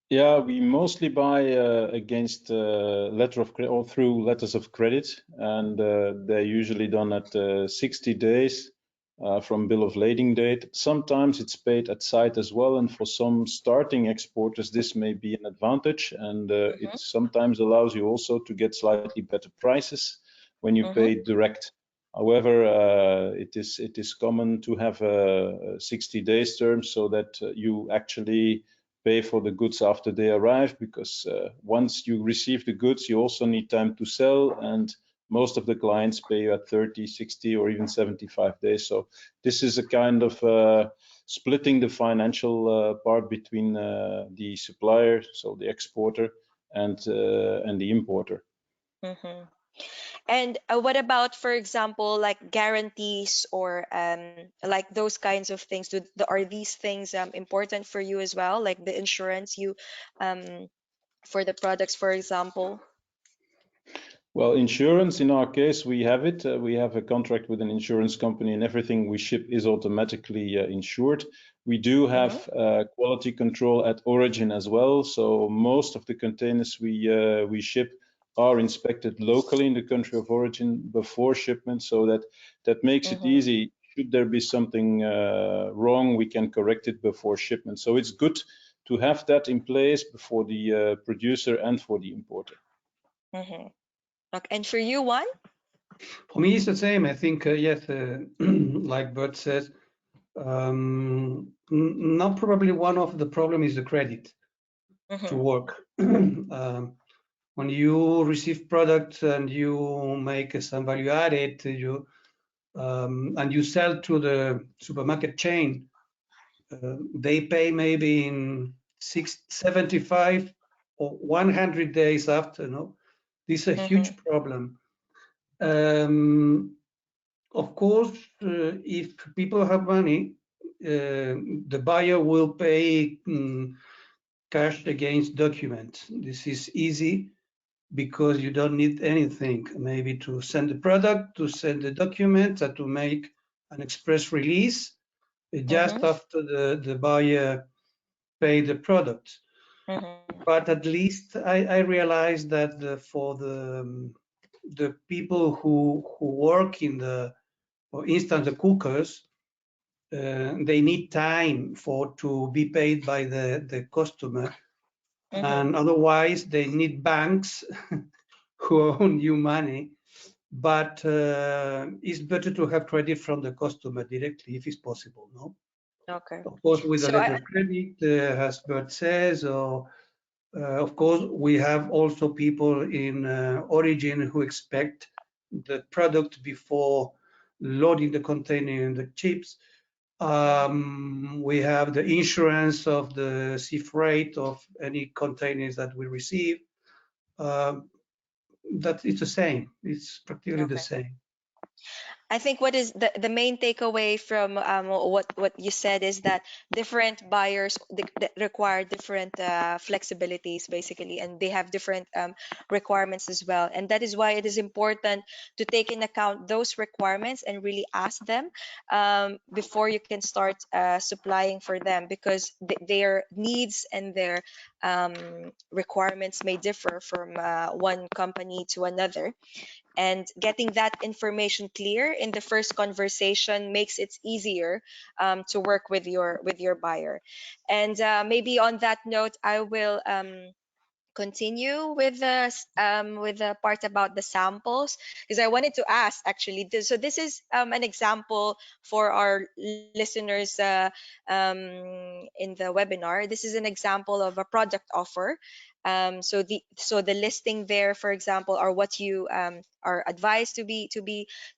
Yeah, we mostly buy against letter of credit or through letters of credit, and they're usually done at 60 days from bill of lading date. Sometimes it's paid at site as well, and for some starting exporters, this may be an advantage, and it sometimes allows you also to get slightly better prices when you pay direct. However, it is common to have a 60 days term so that you actually pay for the goods after they arrive, because once you receive the goods, you also need time to sell, and most of the clients pay you at 30, 60, or even 75 days. So this is a kind of splitting the financial part between the supplier, so the exporter, and the importer. And what about, for example, like guarantees or like those kinds of things? Are these things important for you as well, like the insurance you for the products, for example? Well, insurance, in our case, we have it. We have a contract with an insurance company, and everything we ship is automatically insured. We do have quality control at origin as well. So most of the containers we ship are inspected locally in the country of origin before shipment, so that makes it easy. Should there be something wrong, we can correct it before shipment. So it's good to have that in place for the producer and for the importer. Okay. And for you, Juan? For me, it's the same. I think, yes, like Bert says, now probably one of the problem is the credit to work. When you receive products and you make some value added, and you sell to the supermarket chain, they pay maybe in 75 or 100 days after. No, this is a huge problem. Of course, if people have money, the buyer will pay cash against document. This is easy because you don't need anything, maybe to send the product, to send the documents, and to make an express release just after the buyer pay the product. But at least I realized that for the people who work in the, for instance, the cookers, they need time to be paid by the customer, and otherwise they need banks who own you money. But it's better to have credit from the customer directly if it's possible. No. Okay. Of course, with a So letter of credit, as Bert says, or of course, we have also people in origin who expect the product before loading the container in the chips. We have the insurance of the sea freight of any containers that we receive. That it's the same. It's practically the same. I think what is the main takeaway from what you said is that different buyers require different flexibilities basically, and they have different requirements as well. And that is why it is important to take in account those requirements and really ask them before you can start supplying for them, because their needs and their requirements may differ from one company to another. And getting that information clear in the first conversation makes it easier to work with your buyer. And maybe on that note, I will continue with the part about the samples, because I wanted to ask actually. So this is an example for our listeners in the webinar. This is an example of a product offer. So the listing there, for example, are what you are advised to be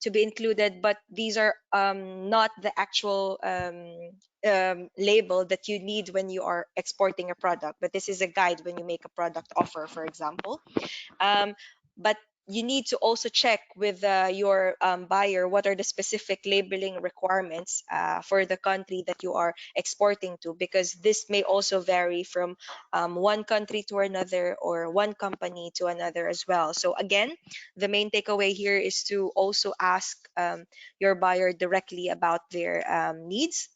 included, but these are not the actual label that you need when you are exporting a product, but this is a guide when you make a product offer, for example. But you need to also check with your buyer what are the specific labeling requirements for the country that you are exporting to, because this may also vary from one country to another or one company to another as well. So again, the main takeaway here is to also ask your buyer directly about their needs.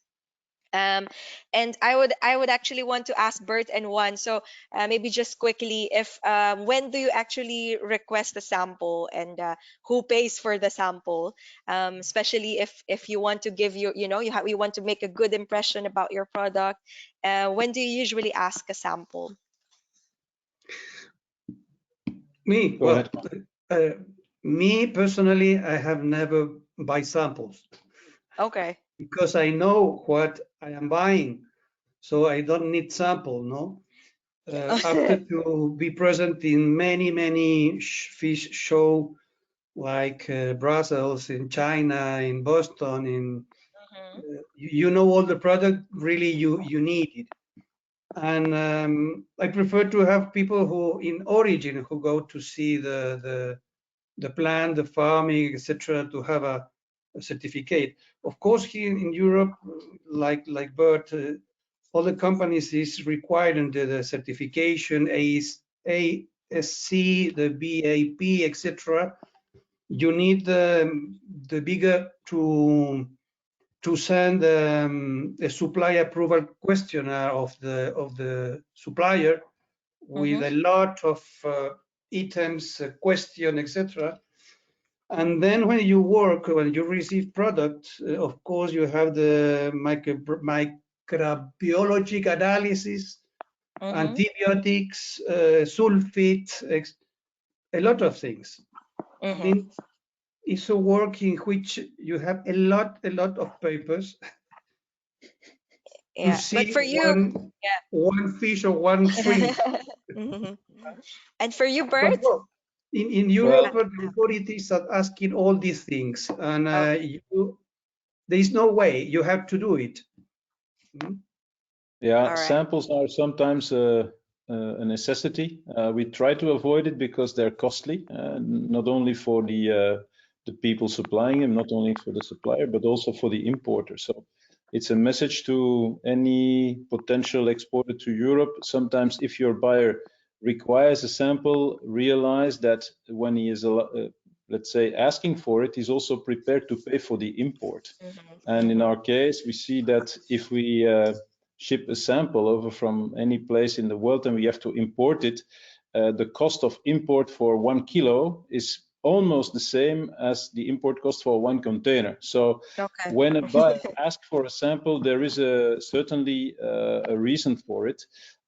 um, and I would actually want to ask Bert and Juan. So maybe just quickly, if when do you actually request a sample, and who pays for the sample? Especially if you want to give your, you want to make a good impression about your product. When do you usually ask a sample? Me, Go ahead. uh, me personally, I have never buy samples Okay. because I know what I am buying, so I don't need sample, no. After to be present in many fish show like Brussels, in China, in Boston, in Mhm, you know all the product really you need it. And I prefer to have people who in origin who go to see the plant, the farming, etc., to have a certificate. Of course, here in Europe, like Bert, all the companies is required under the certification ASC, the BAP, etc. You need the bigger to send a supply approval questionnaire of the supplier with mhm, a lot of items, question, etc. And then when you work, when you receive product, of course, you have the microbiologic analysis, mhm, antibiotics, sulfate, a lot of things. I mhm. mean, it's a work in which you have a lot of papers to Yeah, but see for you, one fish or one yeah. shrimp. Mhm. And for you, But Bert? well, in Well, Europe, the authorities are asking all these things, and Okay. there is no way you have to do it. Mm. yeah, All right. samples are sometimes a necessity. We try to avoid it because they're costly, not only for the people supplying them, not only for the supplier, but also for the importer. So it's a message to any potential exporter to Europe. Sometimes, if your buyer requires a sample, realize that when he is, let's say, asking for it, he's also prepared to pay for the import. Mhm, And in mhm, our case, we see that if we ship a sample over from any place in the world and we have to import it, the cost of import for 1 kilo is almost the same as the import cost for one container. So okay. when a buyer asks for a sample, there is certainly a reason for it.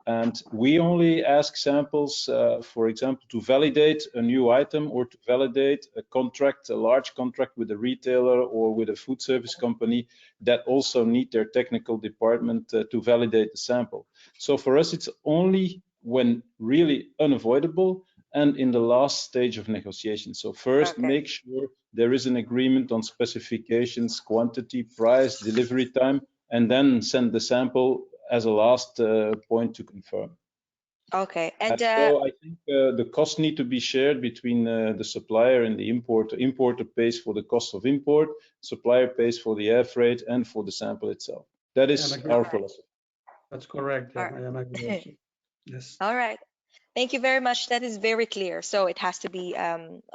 And we only ask samples, for example, to validate a new item or to validate a contract, a large contract with a retailer or with a food service company that also need their technical department to validate the sample. So for us, it's only when really unavoidable and in the last stage of negotiation. So first, Okay. make sure there is an agreement on specifications, quantity, price, delivery time, and then send the sample as a last point to confirm. Okay. And So I think the costs need to be shared between the supplier and the importer. Importer pays for the cost of import, supplier pays for the air freight and for the sample itself. That I am is agree. our all right. philosophy. That's correct. All Yeah, I am agree right. also. Yes. All right. Thank you very much. That is very clear. So it has to be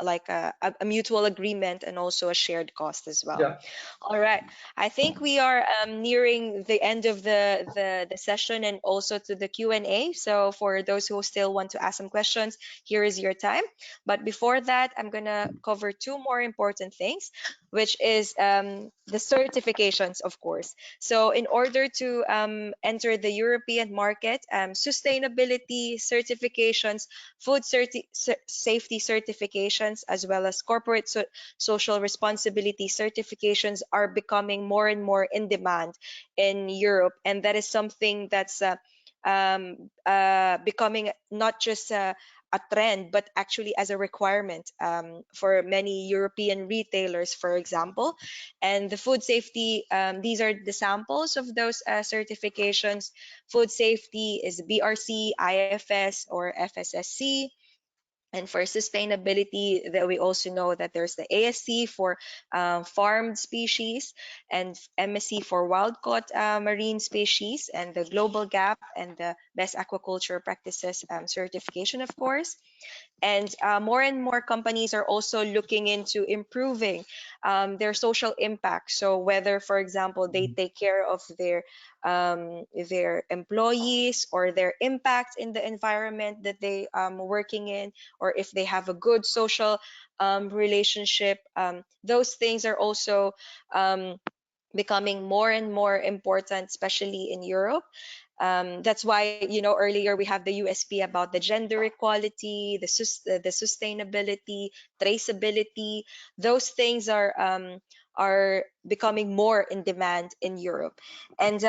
like a mutual agreement and also a shared cost as well. Yeah. All right. I think we are nearing the end of the session and also to the Q&A. So for those who still want to ask some questions, here is your time. But before that, I'm going to cover two more important things, which is the certifications, of course. So in order to enter the European market, sustainability certifications, safety certifications, as well as corporate social responsibility certifications are becoming more and more in demand in Europe. And that is something that's becoming not just a trend, but actually as a requirement for many European retailers, for example. And the food safety, these are the samples of those certifications. Food safety is BRC, IFS, or FSSC. And for sustainability, that we also know that there's the ASC for farmed species, and MSC for wild caught marine species, and the Global Gap and the Best Aquaculture Practices certification, of course. And more and more companies are also looking into improving their social impact. So whether, for example, they take care of their employees, or their impact in the environment that they working in, or if they have a good social relationship, those things are also becoming more and more important, especially in Europe. That's why, earlier we have the USP about the gender equality, the sustainability, traceability. Those things are becoming more in demand in Europe. And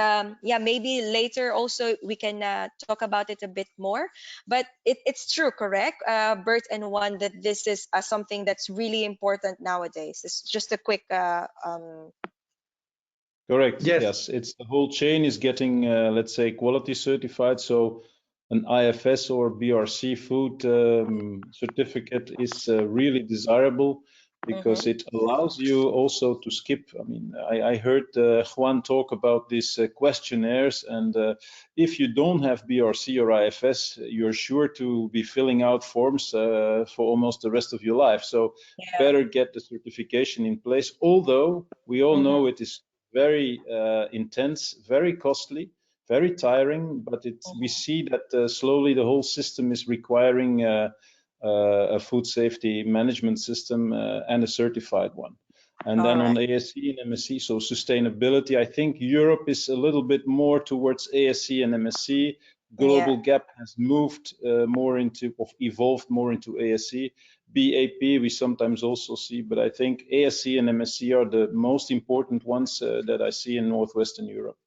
yeah, maybe later also we can talk about it a bit more. But it's true, correct, Bert and Juan, that this is something that's really important nowadays. It's just a quick Correct. Yes. Yes, it's the whole chain is getting, let's say, quality certified. So an IFS or BRC food certificate is really desirable because mhm. it allows you also to skip. I mean, I heard Juan talk about these questionnaires, and if you don't have BRC or IFS, you're sure to be filling out forms for almost the rest of your life. So Yeah. better get the certification in place. Although we all Mhm. know it is very intense, very costly, very tiring, but we Mhm. see that slowly the whole system is requiring a food safety management system and a certified one. And All then right. on ASC and MSC, so sustainability, I think Europe is a little bit more towards ASC and MSC. Yeah. Global Gap has moved more into, or evolved more into ASC. BAP we sometimes also see, but I think ASC and MSC are the most important ones that I see in Northwestern Europe.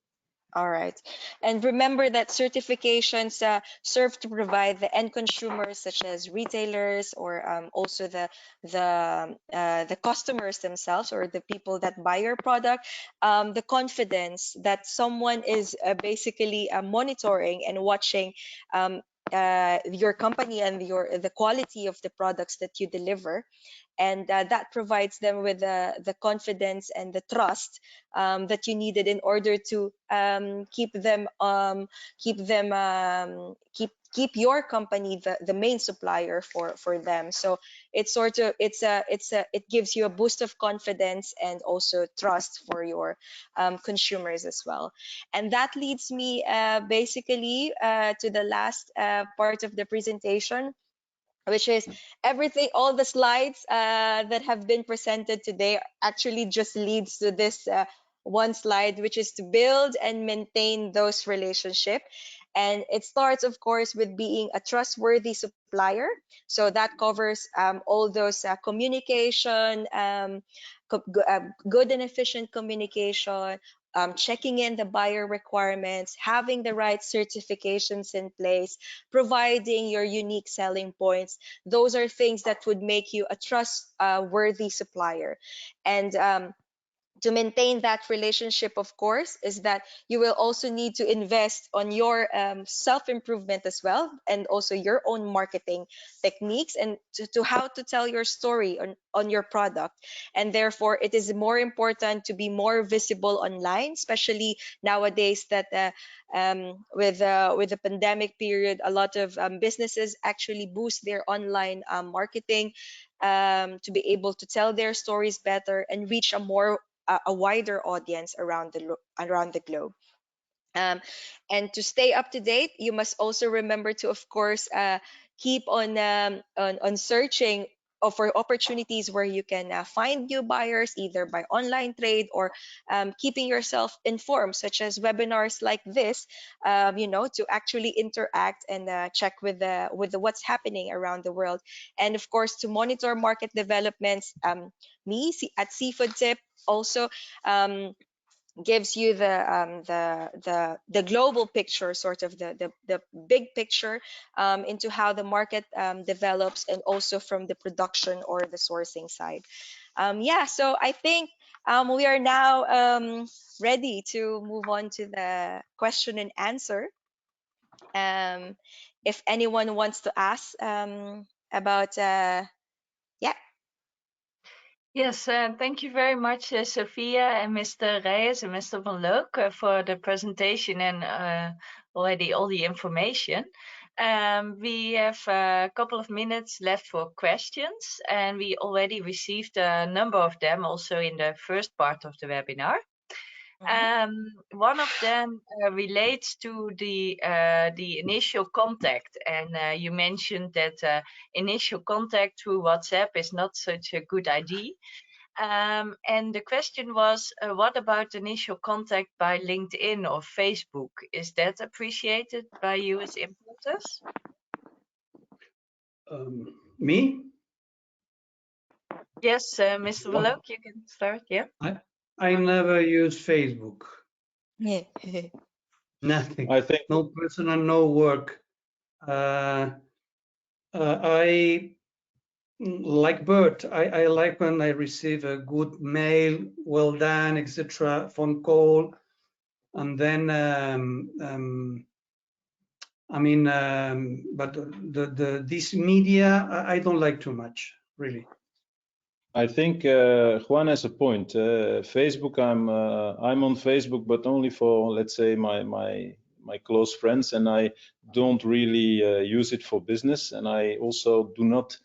All right. And remember that certifications serve to provide the end consumers, such as retailers, or also the customers themselves, or the people that buy your product, the confidence that someone is basically monitoring and watching your company and the quality of the products that you deliver. And that provides them with the confidence and the trust that you needed in order to keep your company the main supplier for them. So it's sort of it gives you a boost of confidence and also trust for your consumers as well. And that leads me basically to the last part of the presentation, which is everything. All the slides that have been presented today actually just leads to this one slide, which is to build and maintain those relationships. And it starts, of course, with being a trustworthy supplier. So that covers all those communication, good and efficient communication, checking in the buyer requirements, having the right certifications in place, providing your unique selling points. Those are things that would make you a trustworthy supplier. And to maintain that relationship, of course, is that you will also need to invest on your self-improvement as well, and also your own marketing techniques, and to how to tell your story on your product. And therefore it is more important to be more visible online, especially nowadays that with the pandemic period, a lot of businesses actually boost their online marketing to be able to tell their stories better and reach a wider audience around the globe. Um, and to stay up to date, you must also remember to, of course, keep on searching for opportunities where you can find new buyers, either by online trade or keeping yourself informed, such as webinars like this. To actually interact and check with what's happening around the world, and of course to monitor market developments. At Seafood Tip also. Gives you the global picture, sort of the big picture into how the market develops, and also from the production or the sourcing side. Yeah, so I think we are now ready to move on to the question and answer. If anyone wants to ask about yeah. Yes, thank you very much, Sophia and Mr. Reyes and Mr. Van Look for the presentation and already all the information. We have a couple of minutes left for questions, and we already received a number of them also in the first part of the webinar. One of them relates to the initial contact, and you mentioned that initial contact through WhatsApp is not such a good idea. And the question was, what about initial contact by LinkedIn or Facebook? Is that appreciated by you as importers? Me? Yes, Mr. Well, Valok, you can start. Yeah. I never use Facebook. Yeah. Nothing. I think No personal, no work. I like Bert. I like when I receive a good mail, well done, etc. Phone call, and then but this media I don't like too much, really. I think Juan has a point. Facebook, I'm on Facebook, but only for, let's say, my close friends, and I don't really use it for business. And I also do not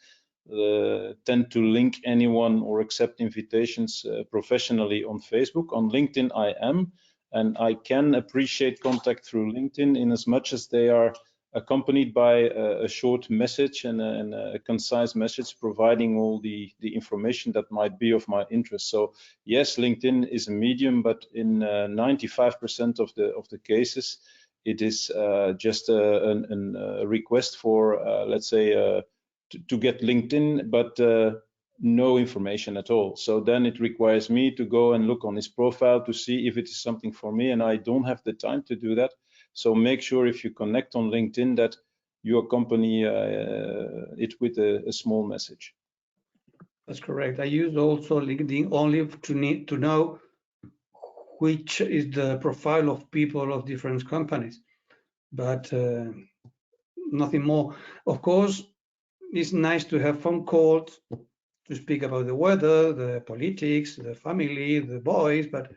tend to link anyone or accept invitations professionally on Facebook. On LinkedIn, I am, and I can appreciate contact through LinkedIn in as much as they are accompanied by a short message and a concise message providing all the information that might be of my interest. So yes, LinkedIn is a medium, but in 95% of the cases, it is just a request for, let's say, to get LinkedIn, but no information at all. So then it requires me to go and look on his profile to see if it is something for me, and I don't have the time to do that. So make sure if you connect on LinkedIn that you accompany it with a small message. That's correct. I use also LinkedIn only to know which is the profile of people of different companies, but nothing more. Of course, it's nice to have phone calls to speak about the weather, the politics, the family, the boys, but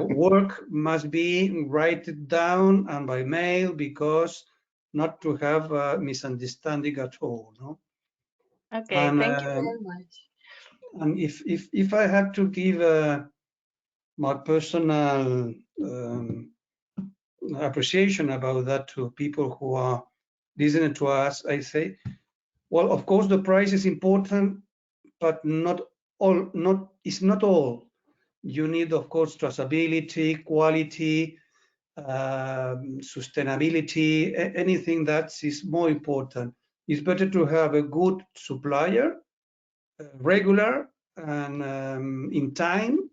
work must be write it down and by mail, because not to have a misunderstanding at all. No. Okay, And, thank you very much. And if I had to give my personal appreciation about that to people who are listening to us, I say, well, of course the price is important, but not all. It's not all. You need, of course, traceability, quality, sustainability. Anything that is more important. It's better to have a good supplier, regular and in time.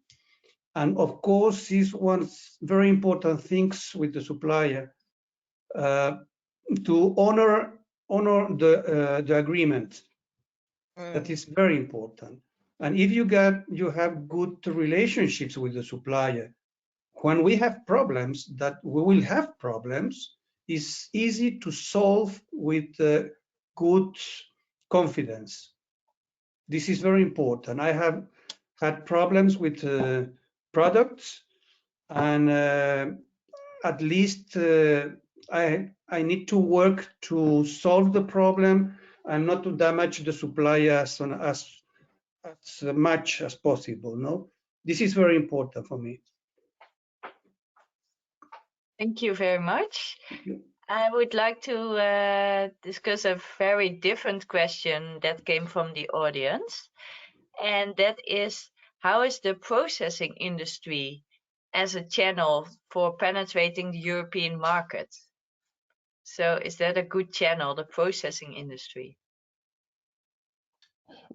And of course, this one very important things with the supplier, to honor the agreement. That is very important. And if you have good relationships with the supplier, when we have problems, that we will have problems, it's easy to solve with good confidence. This is very important. I have had problems with products, and at least I need to work to solve the problem and not to damage the supplier as much as possible. No, this is very important for me. Thank you very much. I would like to discuss a very different question that came from the audience, and that is, how is the processing industry as a channel for penetrating the European market? So is that a good channel, the processing industry?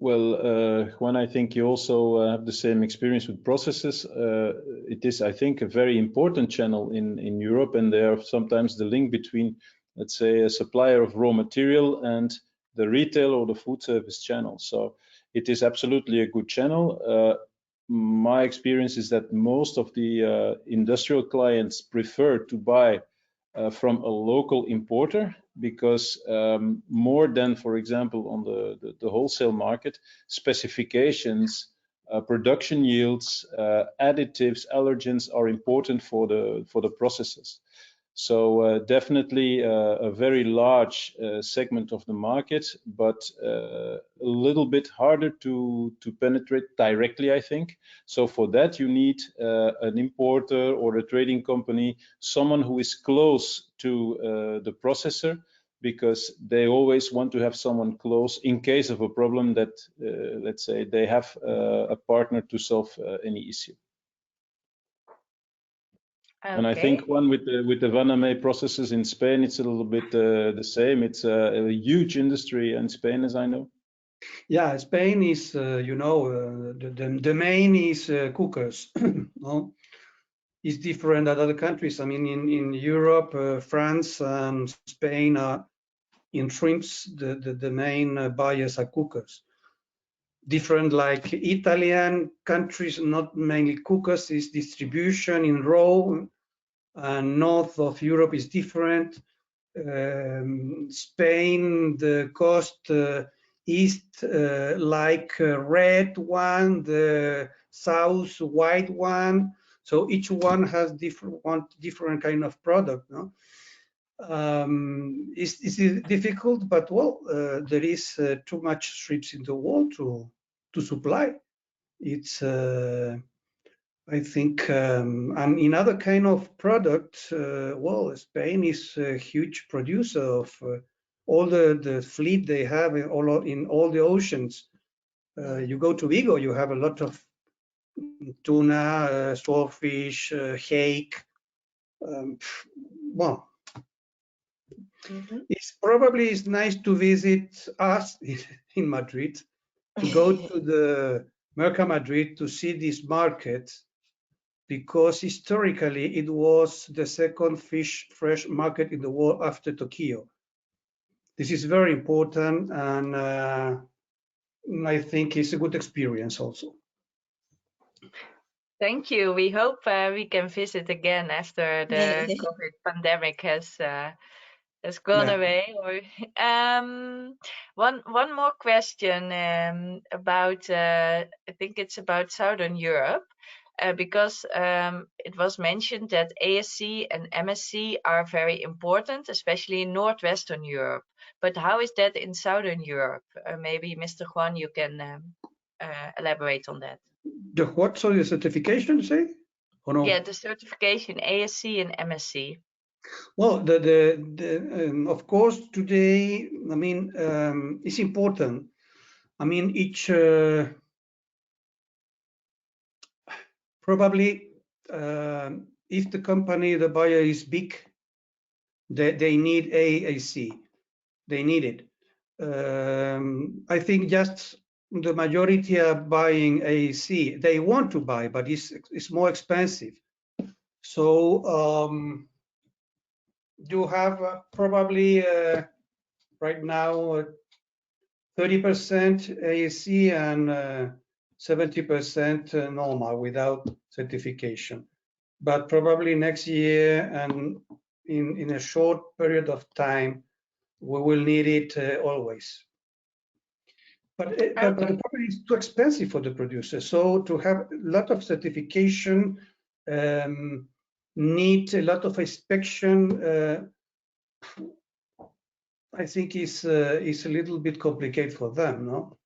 Well, Juan, I think you also have the same experience with processes. It is, I think, a very important channel in Europe, and they are sometimes the link between, let's say, a supplier of raw material and the retail or the food service channel. So it is absolutely a good channel. My experience is that most of the industrial clients prefer to buy from a local importer, because more than, for example, on the wholesale market, specifications, production yields, additives, allergens are important for the processes. So definitely a very large segment of the market, but a little bit harder to penetrate directly, I think. So for that, you need an importer or a trading company, someone who is close to the processor, because they always want to have someone close in case of a problem that, let's say, they have a partner to solve any issue. Okay. And I think one with the Vaname processes in Spain, it's a little bit the same. It's a huge industry in Spain, as I know. Yeah, Spain is, you know, the main is cookers. No? It's different than other countries. I mean, in Europe, France and Spain are in shrimps, the main buyers are cookers. Different like Italian countries, not mainly cookers, is distribution in raw, and north of Europe is different. Spain, the coast east like red one, the south white one. So each one has different kind of product. No? It's difficult, but well, there is too much shrimps in the world to supply. It's I think, and in other kind of product, well, Spain is a huge producer of all the fleet they have in all the oceans. You go to Vigo, you have a lot of tuna, swordfish, hake. Well, it's probably nice to visit us in Madrid, to go to the Merca Madrid to see this market, because historically it was the second fresh market in the world after Tokyo. This is very important, and I think it's a good experience also. Thank you. We hope we can visit again after the COVID pandemic has gone away. Or one more question about I think it's about Southern Europe. Because it was mentioned that ASC and MSc are very important, especially in Northwestern Europe. But how is that in Southern Europe? Maybe Mr. Juan, you can elaborate on that. The what? So the certification, say? Or no? Yeah, the certification ASC and MSc. Well, of course today, I mean, it's important. I mean, each probably if the company, the buyer is big, they need AAC. They need it. I think just the majority are buying AAC. They want to buy, but it's more expensive. So you have probably right now 30% AAC and 70% normal without certification. But probably next year and in a short period of time, we will need it always. But the problem is too expensive for the producer. So to have a lot of certification, need a lot of inspection, I think is a little bit complicated for them, no?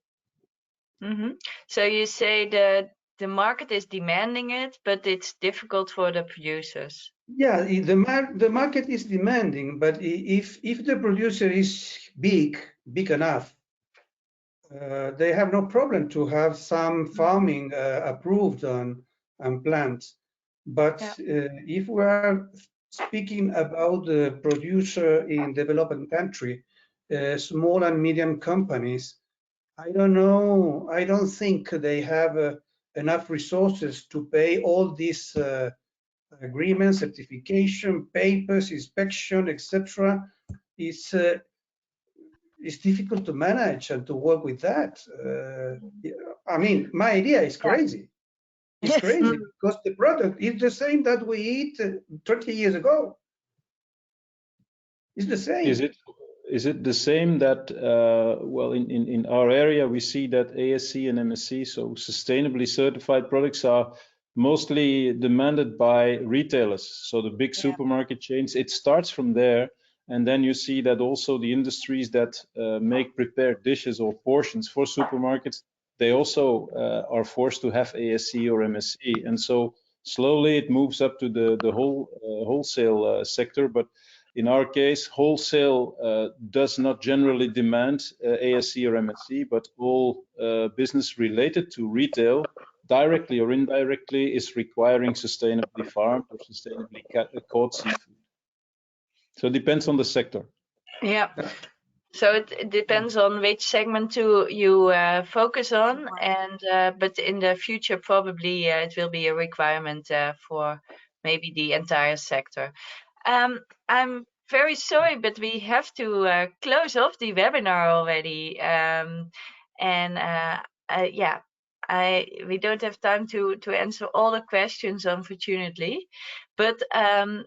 So you say that the market is demanding it, but it's difficult for the producers. Yeah, the market is demanding, but if the producer is big enough, they have no problem to have some farming approved on plants. But if we are speaking about the producer in developing country, small and medium companies, I don't know. I don't think they have enough resources to pay all these agreements, certification, papers, inspection, etc. It's difficult to manage and to work with that. I mean, my idea is crazy. It's crazy because the product is the same that we eat 30 years ago. It's the same. Is it the same that, well, in our area, we see that ASC and MSC, so sustainably certified products, are mostly demanded by retailers. So the big supermarket chains, it starts from there. And then you see that also the industries that make prepared dishes or portions for supermarkets, they also are forced to have ASC or MSC. And so slowly it moves up to the whole wholesale sector. But in our case, wholesale does not generally demand ASC or MSC, but all business related to retail, directly or indirectly, is requiring sustainably farmed or sustainably caught seafood. So it depends on the sector. Yeah. So it depends on which segment you focus on, and but in the future probably it will be a requirement for maybe the entire sector. I'm very sorry, but we have to close off the webinar already, and yeah, we don't have time to answer all the questions, unfortunately. But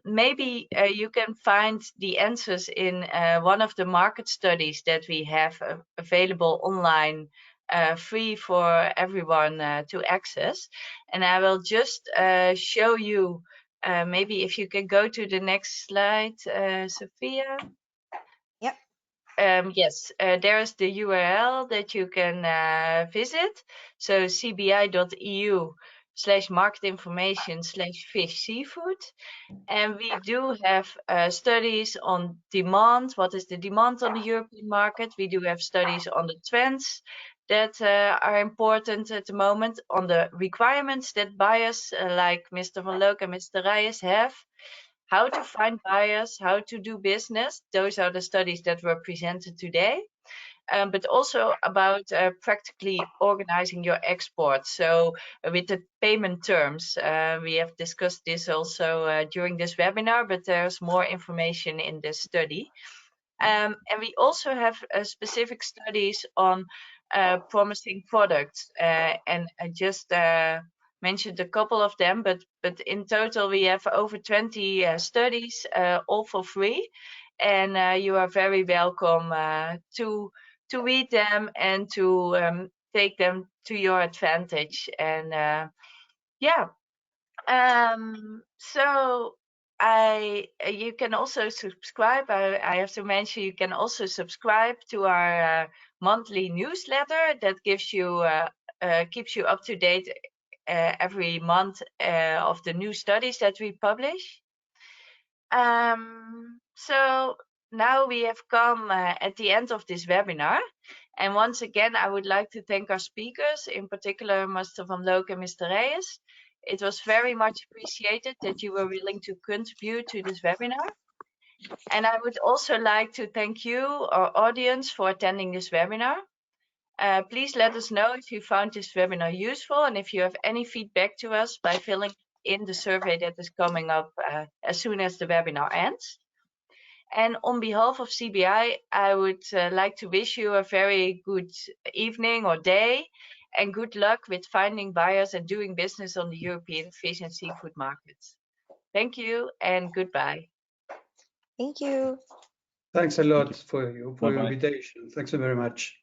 maybe you can find the answers in one of the market studies that we have available online, free for everyone to access. And I will just show you, maybe if you can go to the next slide, Sophia. Yep. Yes, there's the URL that you can visit. So cbi.eu/marketinformation/fish seafood. And we do have studies on demand. What is the demand on the European market? We do have studies on the trends that are important at the moment, on the requirements that buyers like Mr. Van Look and Mr. Reyes have, how to find buyers, how to do business. Those are the studies that were presented today. But also about practically organizing your export. So with the payment terms, we have discussed this also during this webinar, but there's more information in this study. And we also have specific studies on promising products, and I just mentioned a couple of them, but in total we have over 20 studies, all for free, and you are very welcome to read them and to take them to your advantage. And yeah, so you can also subscribe. I have to mention, you can also subscribe to our monthly newsletter that gives you keeps you up to date every month of the new studies that we publish. So now we have come at the end of this webinar. And once again, I would like to thank our speakers, in particular Mr. Van Look and Mr. Reyes. It was very much appreciated that you were willing to contribute to this webinar. And I would also like to thank you, our audience, for attending this webinar. Please let us know if you found this webinar useful and if you have any feedback to us by filling in the survey that is coming up as soon as the webinar ends. And on behalf of CBI, I would like to wish you a very good evening or day, and good luck with finding buyers and doing business on the European fish and seafood markets. Thank you and goodbye. Thank you. Thanks a lot for your invitation. Thanks very much.